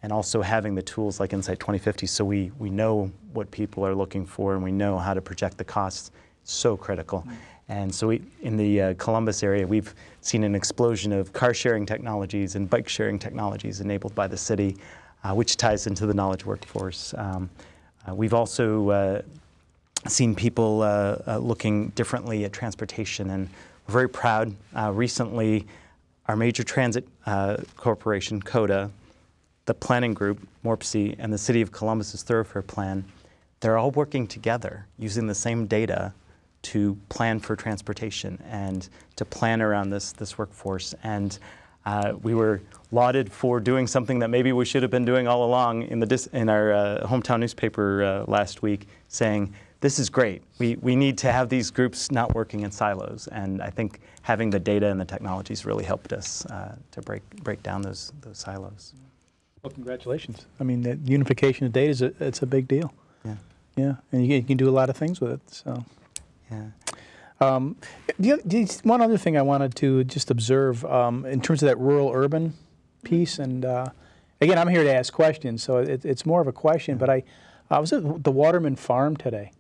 and also having the tools like Insight 2050 so we know what people are looking for and we know how to project the costs, so critical. And so in the Columbus area, we've seen an explosion of car sharing technologies and bike sharing technologies enabled by the city, which ties into the knowledge workforce. We've also seen people looking differently at transportation, and we're very proud. Recently, our major transit corporation, CODA, the planning group, MORPC, and the City of Columbus's Thoroughfare Plan, they're all working together using the same data to plan for transportation and to plan around this workforce. And we were lauded for doing something that maybe we should have been doing all along in our hometown newspaper last week, saying, this is great. We need to have these groups not working in silos. And I think having the data and the technologies really helped us to break down those silos. Well, congratulations. I mean, the unification of data it's a big deal. Yeah. Yeah, and you can do a lot of things with it. So. Yeah. One other thing I wanted to just observe in terms of that rural-urban piece, and again, I'm here to ask questions, so it's more of a question. But I was at the Waterman Farm today,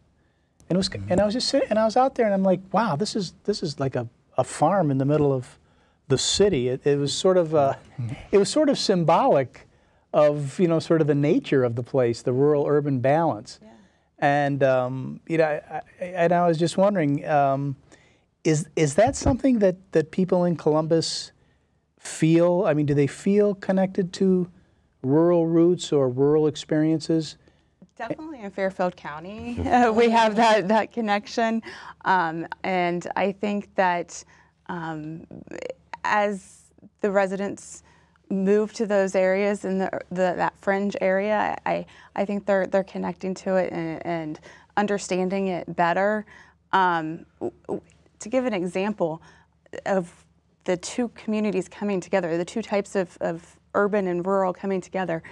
and I was just sitting, and I was out there, and I'm like, wow, this is like a farm in the middle of the city. It was sort of symbolic of, you know, sort of the nature of the place, the rural-urban balance. Yeah. And you know, I was just wondering, is that something that people in Columbus feel? I mean, do they feel connected to rural roots or rural experiences? Definitely in Fairfield County, we have that connection, and I think that as the residents move to those areas in that fringe area, I think they're connecting to it and understanding it better. To give an example of the two communities coming together, the two types of urban and rural coming together,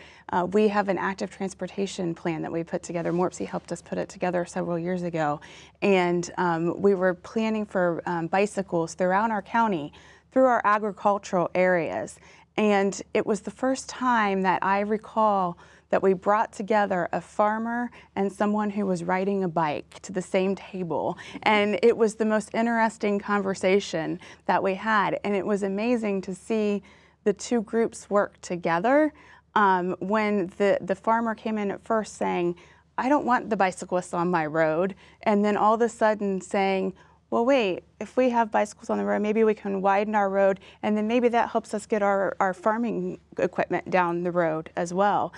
we have an active transportation plan that we put together. MORPC helped us put it together several years ago, and we were planning for bicycles throughout our county, through our agricultural areas. And it was the first time that I recall that we brought together a farmer and someone who was riding a bike to the same table. And it was the most interesting conversation that we had. And it was amazing to see the two groups work together. When the farmer came in at first saying, I don't want the bicyclists on my road. And then all of a sudden saying, well, wait, if we have bicycles on the road, maybe we can widen our road, and then maybe that helps us get our farming equipment down the road as well.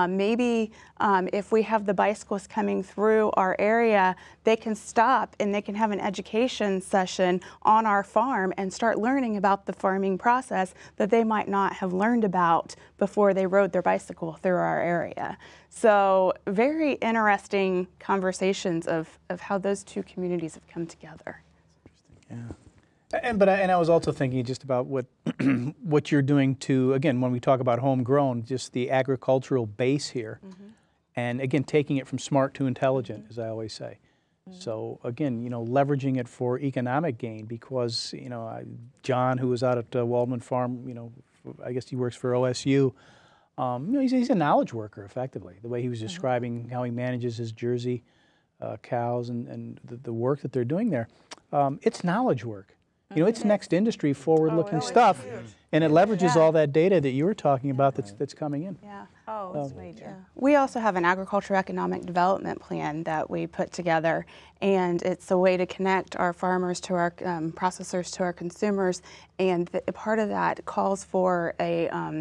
Maybe if we have the bicyclists coming through our area, they can stop and they can have an education session on our farm and start learning about the farming process that they might not have learned about before they rode their bicycle through our area. So very interesting conversations of how those two communities have come together. Yeah. And I was also thinking just about what what you're doing to, again, when we talk about homegrown, just the agricultural base here. Mm-hmm. And again, taking it from smart to intelligent, as I always say. So again, leveraging it for economic gain, because John, who was out at Waldman Farm, I guess he works for OSU. He's a knowledge worker, effectively. The way he was describing how he manages his Jersey cows and the work that they're doing there, it's knowledge work. It's next industry, forward-looking stuff, and it leverages all that data that you were talking about that's coming in. Yeah. Oh, it's major. Yeah. We also have an agriculture economic development plan that we put together, and it's a way to connect our farmers to our processors to our consumers, and part of that calls for a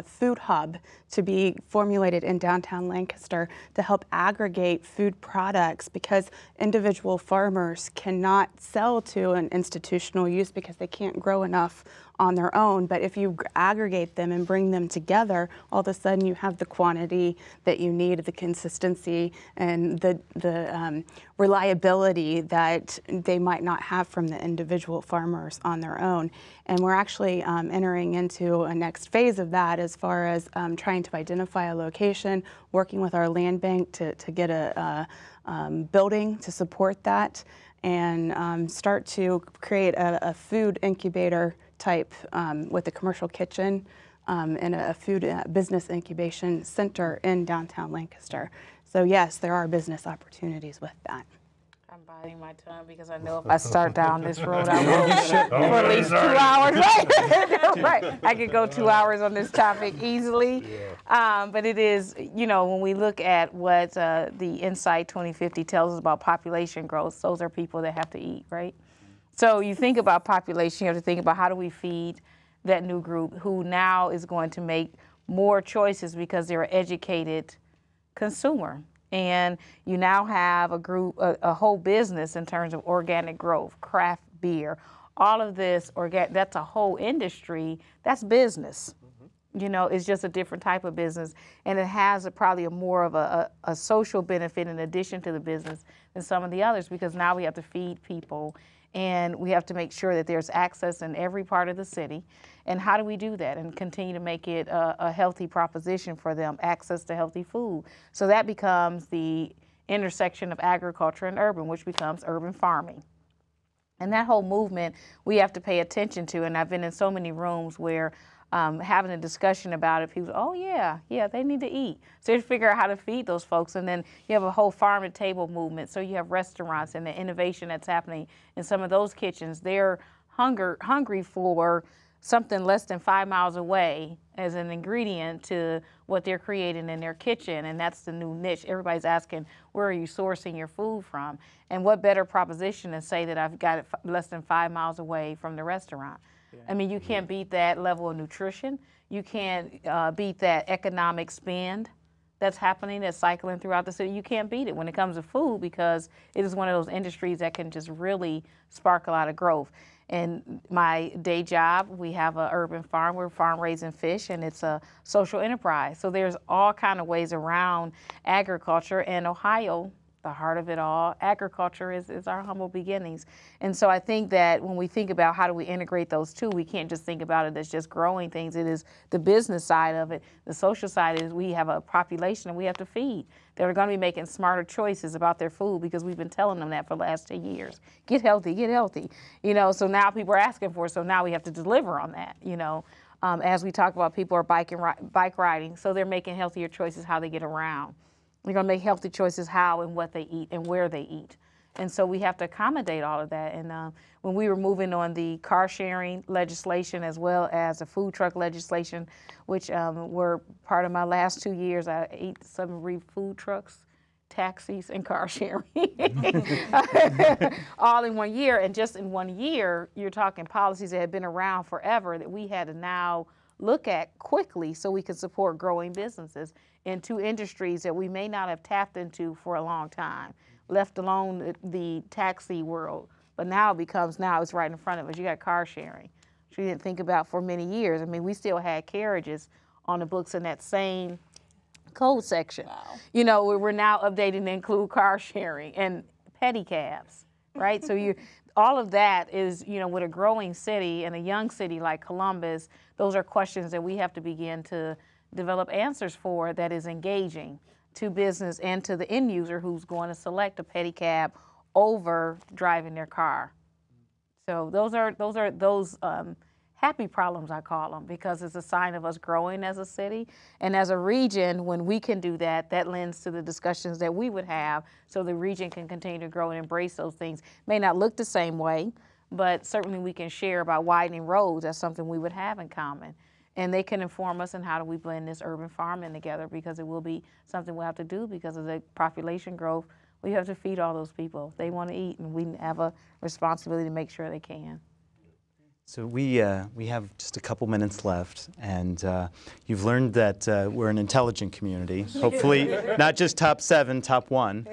food hub to be formulated in downtown Lancaster to help aggregate food products, because individual farmers cannot sell to an institutional use because they can't grow enough on their own. But if you aggregate them and bring them together, all of a sudden you have the quantity that you need, the consistency, and the reliability that they might not have from the individual farmers on their own. And we're actually entering into a next phase of that, as far as trying to identify a location, working with our land bank to get a building to support that, and start to create a food incubator type with a commercial kitchen and a food business incubation center in downtown Lancaster. So yes, there are business opportunities with that. I'm biting my tongue because I know if I start down this road, I will for at least 2 hours. Right? Right. I could go 2 hours on this topic easily. But it is, when we look at what the Insight 2050 tells us about population growth, those are people that have to eat, right? So you think about population, you have to think about how do we feed that new group who now is going to make more choices because they're an educated consumer. And you now have a group, a whole business in terms of organic growth, craft beer, all of this, that's a whole industry, that's business. It's just a different type of business, and it has probably more of a social benefit in addition to the business than some of the others, because now we have to feed people, and we have to make sure that there's access in every part of the city. And how do we do that and continue to make it a healthy proposition for them, access to healthy food? So that becomes the intersection of agriculture and urban, which becomes urban farming. And that whole movement we have to pay attention to, and I've been in so many rooms where having a discussion about it, people, oh yeah, they need to eat. So you figure out how to feed those folks, and then you have a whole farm to table movement. So you have restaurants and the innovation that's happening in some of those kitchens. They're hungry for something less than 5 miles away as an ingredient to what they're creating in their kitchen, and that's the new niche. Everybody's asking, where are you sourcing your food from? And what better proposition than say that I've got it less than 5 miles away from the restaurant? I mean, you can't beat that level of nutrition. You can't beat that economic spend that's happening, that's cycling throughout the city. You can't beat it when it comes to food, because it is one of those industries that can just really spark a lot of growth. In my day job, we have an urban farm. We're farm raising fish, and it's a social enterprise. So there's all kind of ways around agriculture, and Ohio, the heart of it all, agriculture is our humble beginnings. And so I think that when we think about how do we integrate those two, we can't just think about it as just growing things. It is the business side of it. The social side is we have a population that we have to feed. They're going to be making smarter choices about their food because we've been telling them that for the last 10 years. Get healthy, get healthy. So now people are asking for it, so now we have to deliver on that, As we talk about, people are bike riding, so they're making healthier choices how they get around. They're going to make healthy choices how and what they eat and where they eat. And so we have to accommodate all of that. And when we were moving on the car sharing legislation as well as the food truck legislation, which were part of my last 2 years, I ate some food trucks, taxis, and car sharing all in 1 year. And just in 1 year, you're talking policies that had been around forever that we had to now look at quickly so we could support growing businesses in two industries that we may not have tapped into for a long time, left alone the taxi world. But now it's right in front of us. You got car sharing, which we didn't think about for many years. I mean, we still had carriages on the books in that same code section. Wow. We're now updating to include car sharing and pedicabs, right? So all of that is, with a growing city and a young city like Columbus, those are questions that we have to begin to develop answers for that is engaging, to business and to the end user who's going to select a pedicab over driving their car. So those are happy problems, I call them, because it's a sign of us growing as a city. And as a region, when we can do that, that lends to the discussions that we would have so the region can continue to grow and embrace those things. May not look the same way, but certainly we can share about widening roads. That's something we would have in common. And they can inform us on how do we blend this urban farming together, because it will be something we'll have to do because of the population growth. We have to feed all those people. They want to eat, and we have a responsibility to make sure they can. So we have just a couple minutes left, and you've learned that we're an intelligent community. Hopefully, not just top 7, top 1.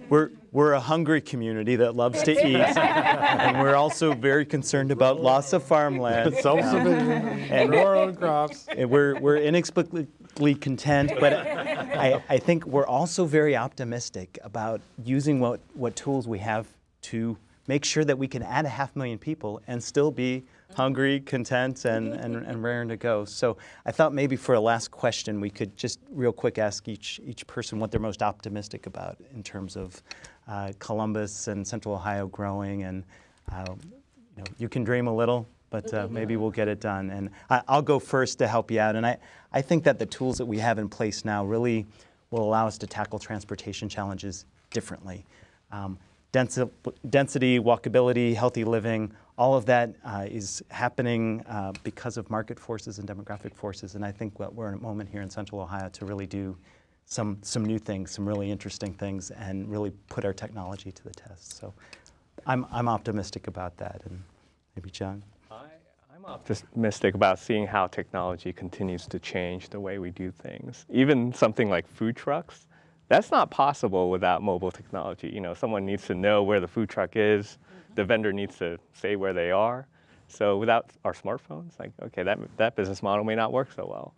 We're a hungry community that loves to eat, and we're also very concerned about loss of farmland, and grow our own crops. And we're inexplicably content, but I think we're also very optimistic about using what tools we have to make sure that we can add 500,000 people and still be hungry, content, and raring to go. So I thought maybe for a last question, we could just real quick ask each person what they're most optimistic about in terms of Columbus and Central Ohio growing. And you can dream a little, but maybe we'll get it done. And I'll go first to help you out. And I think that the tools that we have in place now really will allow us to tackle transportation challenges differently. Density, walkability, healthy living, all of that is happening because of market forces and demographic forces. And I think we're in a moment here in Central Ohio to really do some new things, some really interesting things, and really put our technology to the test. So I'm optimistic about that. And maybe John? I'm optimistic about seeing how technology continues to change the way we do things. Even something like food trucks. That's not possible without mobile technology. Someone needs to know where the food truck is. The vendor needs to say where they are. So without our smartphones, okay, that business model may not work so well.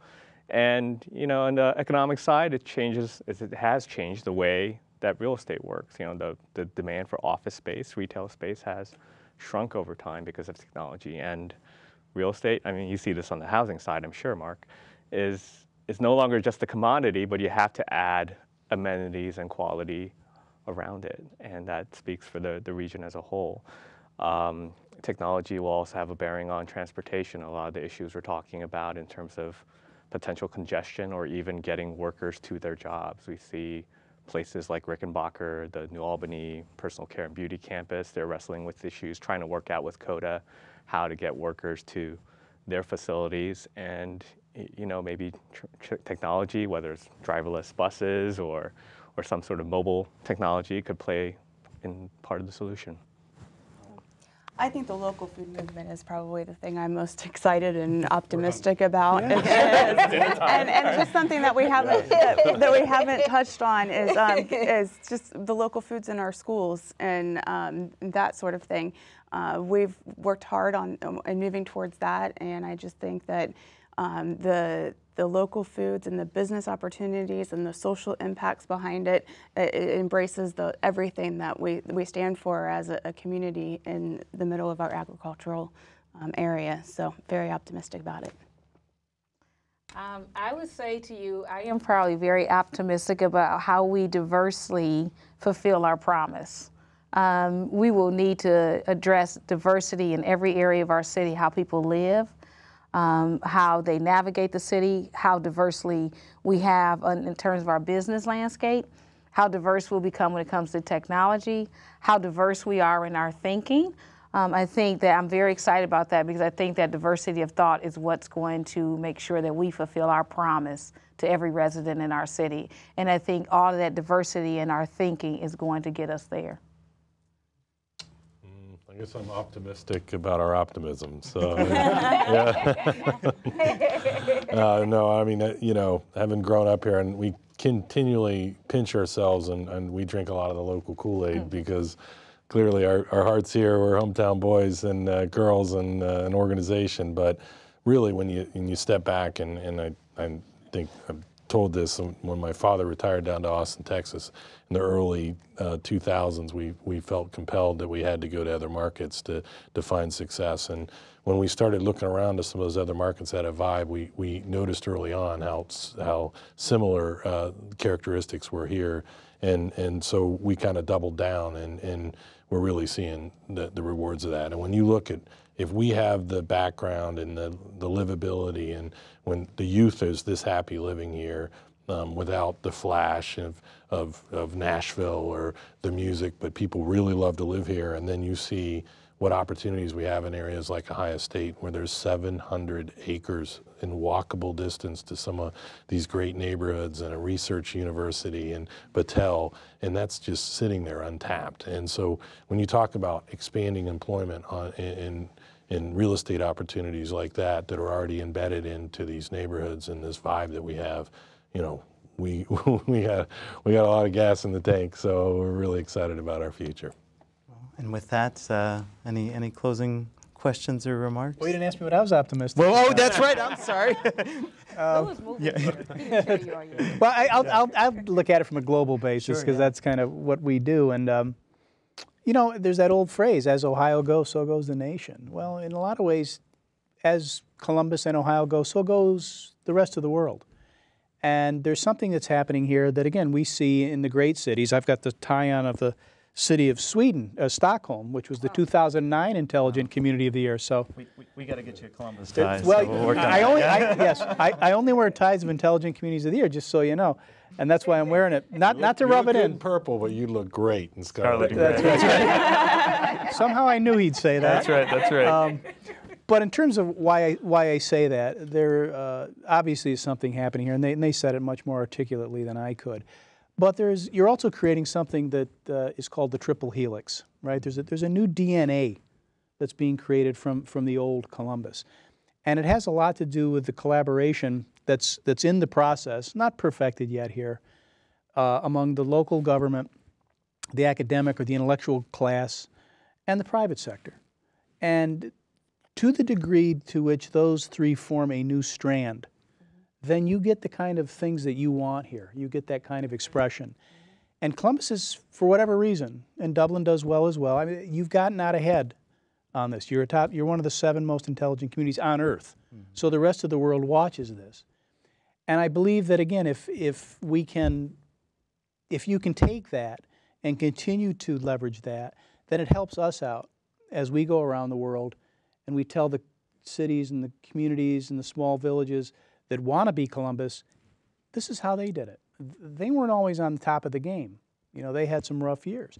And on the economic side, it has changed the way that real estate works. The demand for office space, retail space has shrunk over time because of technology. And real estate, you see this on the housing side, I'm sure, Mark, is no longer just a commodity, but you have to add amenities and quality around it, and that speaks for the region as a whole. Technology will also have a bearing on transportation. A lot of the issues we're talking about in terms of potential congestion or even getting workers to their jobs. We see places like Rickenbacker, the New Albany Personal Care and Beauty Campus, they're wrestling with issues, trying to work out with CODA how to get workers to their facilities, and maybe technology, whether it's driverless buses or some sort of mobile technology, could play in part of the solution. I think the local food movement is probably the thing I'm most excited and optimistic about. And just something that we haven't touched on is just the local foods in our schools and that sort of thing. We've worked hard on moving towards that, and I just think that the local foods and the business opportunities and the social impacts behind it, it embraces everything that we stand for as a community in the middle of our agricultural area. So very optimistic about it. I would say to you, I am probably very optimistic about how we diversely fulfill our promise. We will need to address diversity in every area of our city, how people live, how they navigate the city, how diversely we have in terms of our business landscape, how diverse we'll become when it comes to technology, how diverse we are in our thinking. I think that I'm very excited about that because I think that diversity of thought is what's going to make sure that we fulfill our promise to every resident in our city. And I think all of that diversity in our thinking is going to get us there. I guess I'm optimistic about our optimism. So, no, having grown up here, and we continually pinch ourselves, and we drink a lot of the local Kool-Aid because clearly our hearts here, we're hometown boys and girls and an organization. But really, when you step back, and I think told this when my father retired down to Austin, Texas. In the early 2000s, we felt compelled that we had to go to other markets to find success. And when we started looking around to some of those other markets that had a vibe, we noticed early on how similar characteristics were here. And so we kind of doubled down, and we're really seeing the rewards of that. And when you look at, if we have the background and the livability, and when the youth is this happy living here without the flash of Nashville or the music, but people really love to live here, and then you see what opportunities we have in areas like Ohio State, where there's 700 acres in walkable distance to some of these great neighborhoods and a research university and Battelle, and that's just sitting there untapped. And so when you talk about expanding employment in real estate opportunities like that are already embedded into these neighborhoods and this vibe that we have, you know, we got a lot of gas in the tank, so we're really excited about our future. And with that, any closing questions or remarks? Well, you didn't ask me what I was optimistic Well, about. oh, that's right. I'm sorry. Well, I'll look at it from a global basis, because that's kind of what we do. And, you know, there's that old phrase, as Ohio goes, so goes the nation. Well, in a lot of ways, as Columbus and Ohio go, so goes the rest of the world. And there's something that's happening here that, again, we see in the great cities. I've got the tie-on of the city of Sweden, Stockholm, which was the 2009 Intelligent Community of the Year. So we got to get you a Columbus tie. well, so we'll work on I only wear ties of Intelligent Communities of the Year, just so you know, and that's why I'm wearing it. Not to rub it in. Purple, but you look great in scarlet. That's right. Somehow I knew he'd say that. That's right. That's right. But in terms of why I say that, there obviously is something happening here, and they said it much more articulately than I could. But you're also creating something that is called the triple helix, right? There's a new DNA that's being created from the old Columbus, and it has a lot to do with the collaboration that's in the process, not perfected yet here, among the local government, the academic or the intellectual class, and the private sector. And to the degree to which those three form a new strand, then you get the kind of things that you want here. You get that kind of expression. And Columbus is, for whatever reason, and Dublin does well as well, I mean, you've gotten out ahead on this. You're one of the 7 most intelligent communities on earth. So the rest of the world watches this. And I believe that, again, if you can take that and continue to leverage that, then it helps us out as we go around the world and we tell the cities and the communities and the small villages that want to be Columbus, this is how they did it. They weren't always on the top of the game. You know, they had some rough years,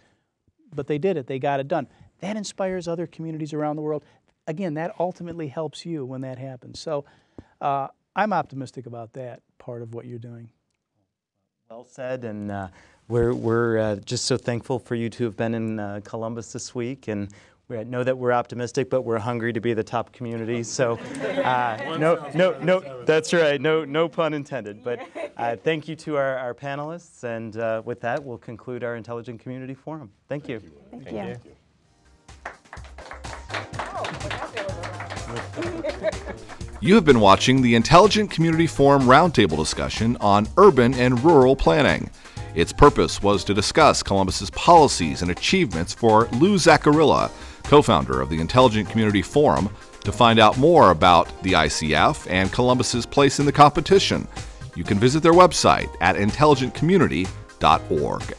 but they did it. They got it done. That inspires other communities around the world. Again, that ultimately helps you when that happens. So I'm optimistic about that part of what you're doing. Well said, and we're just so thankful for you to have been in Columbus this week, and we know that we're optimistic, but we're hungry to be the top community. So, no, that's right. No pun intended. But thank you to our panelists, and with that, we'll conclude our Intelligent Community Forum. Thank you. Thank you. You have been watching the Intelligent Community Forum Roundtable discussion on urban and rural planning. Its purpose was to discuss Columbus's policies and achievements for Lou Zacharilla, co-founder of the Intelligent Community Forum, to find out more about the ICF and Columbus's place in the competition. You can visit their website at intelligentcommunity.org.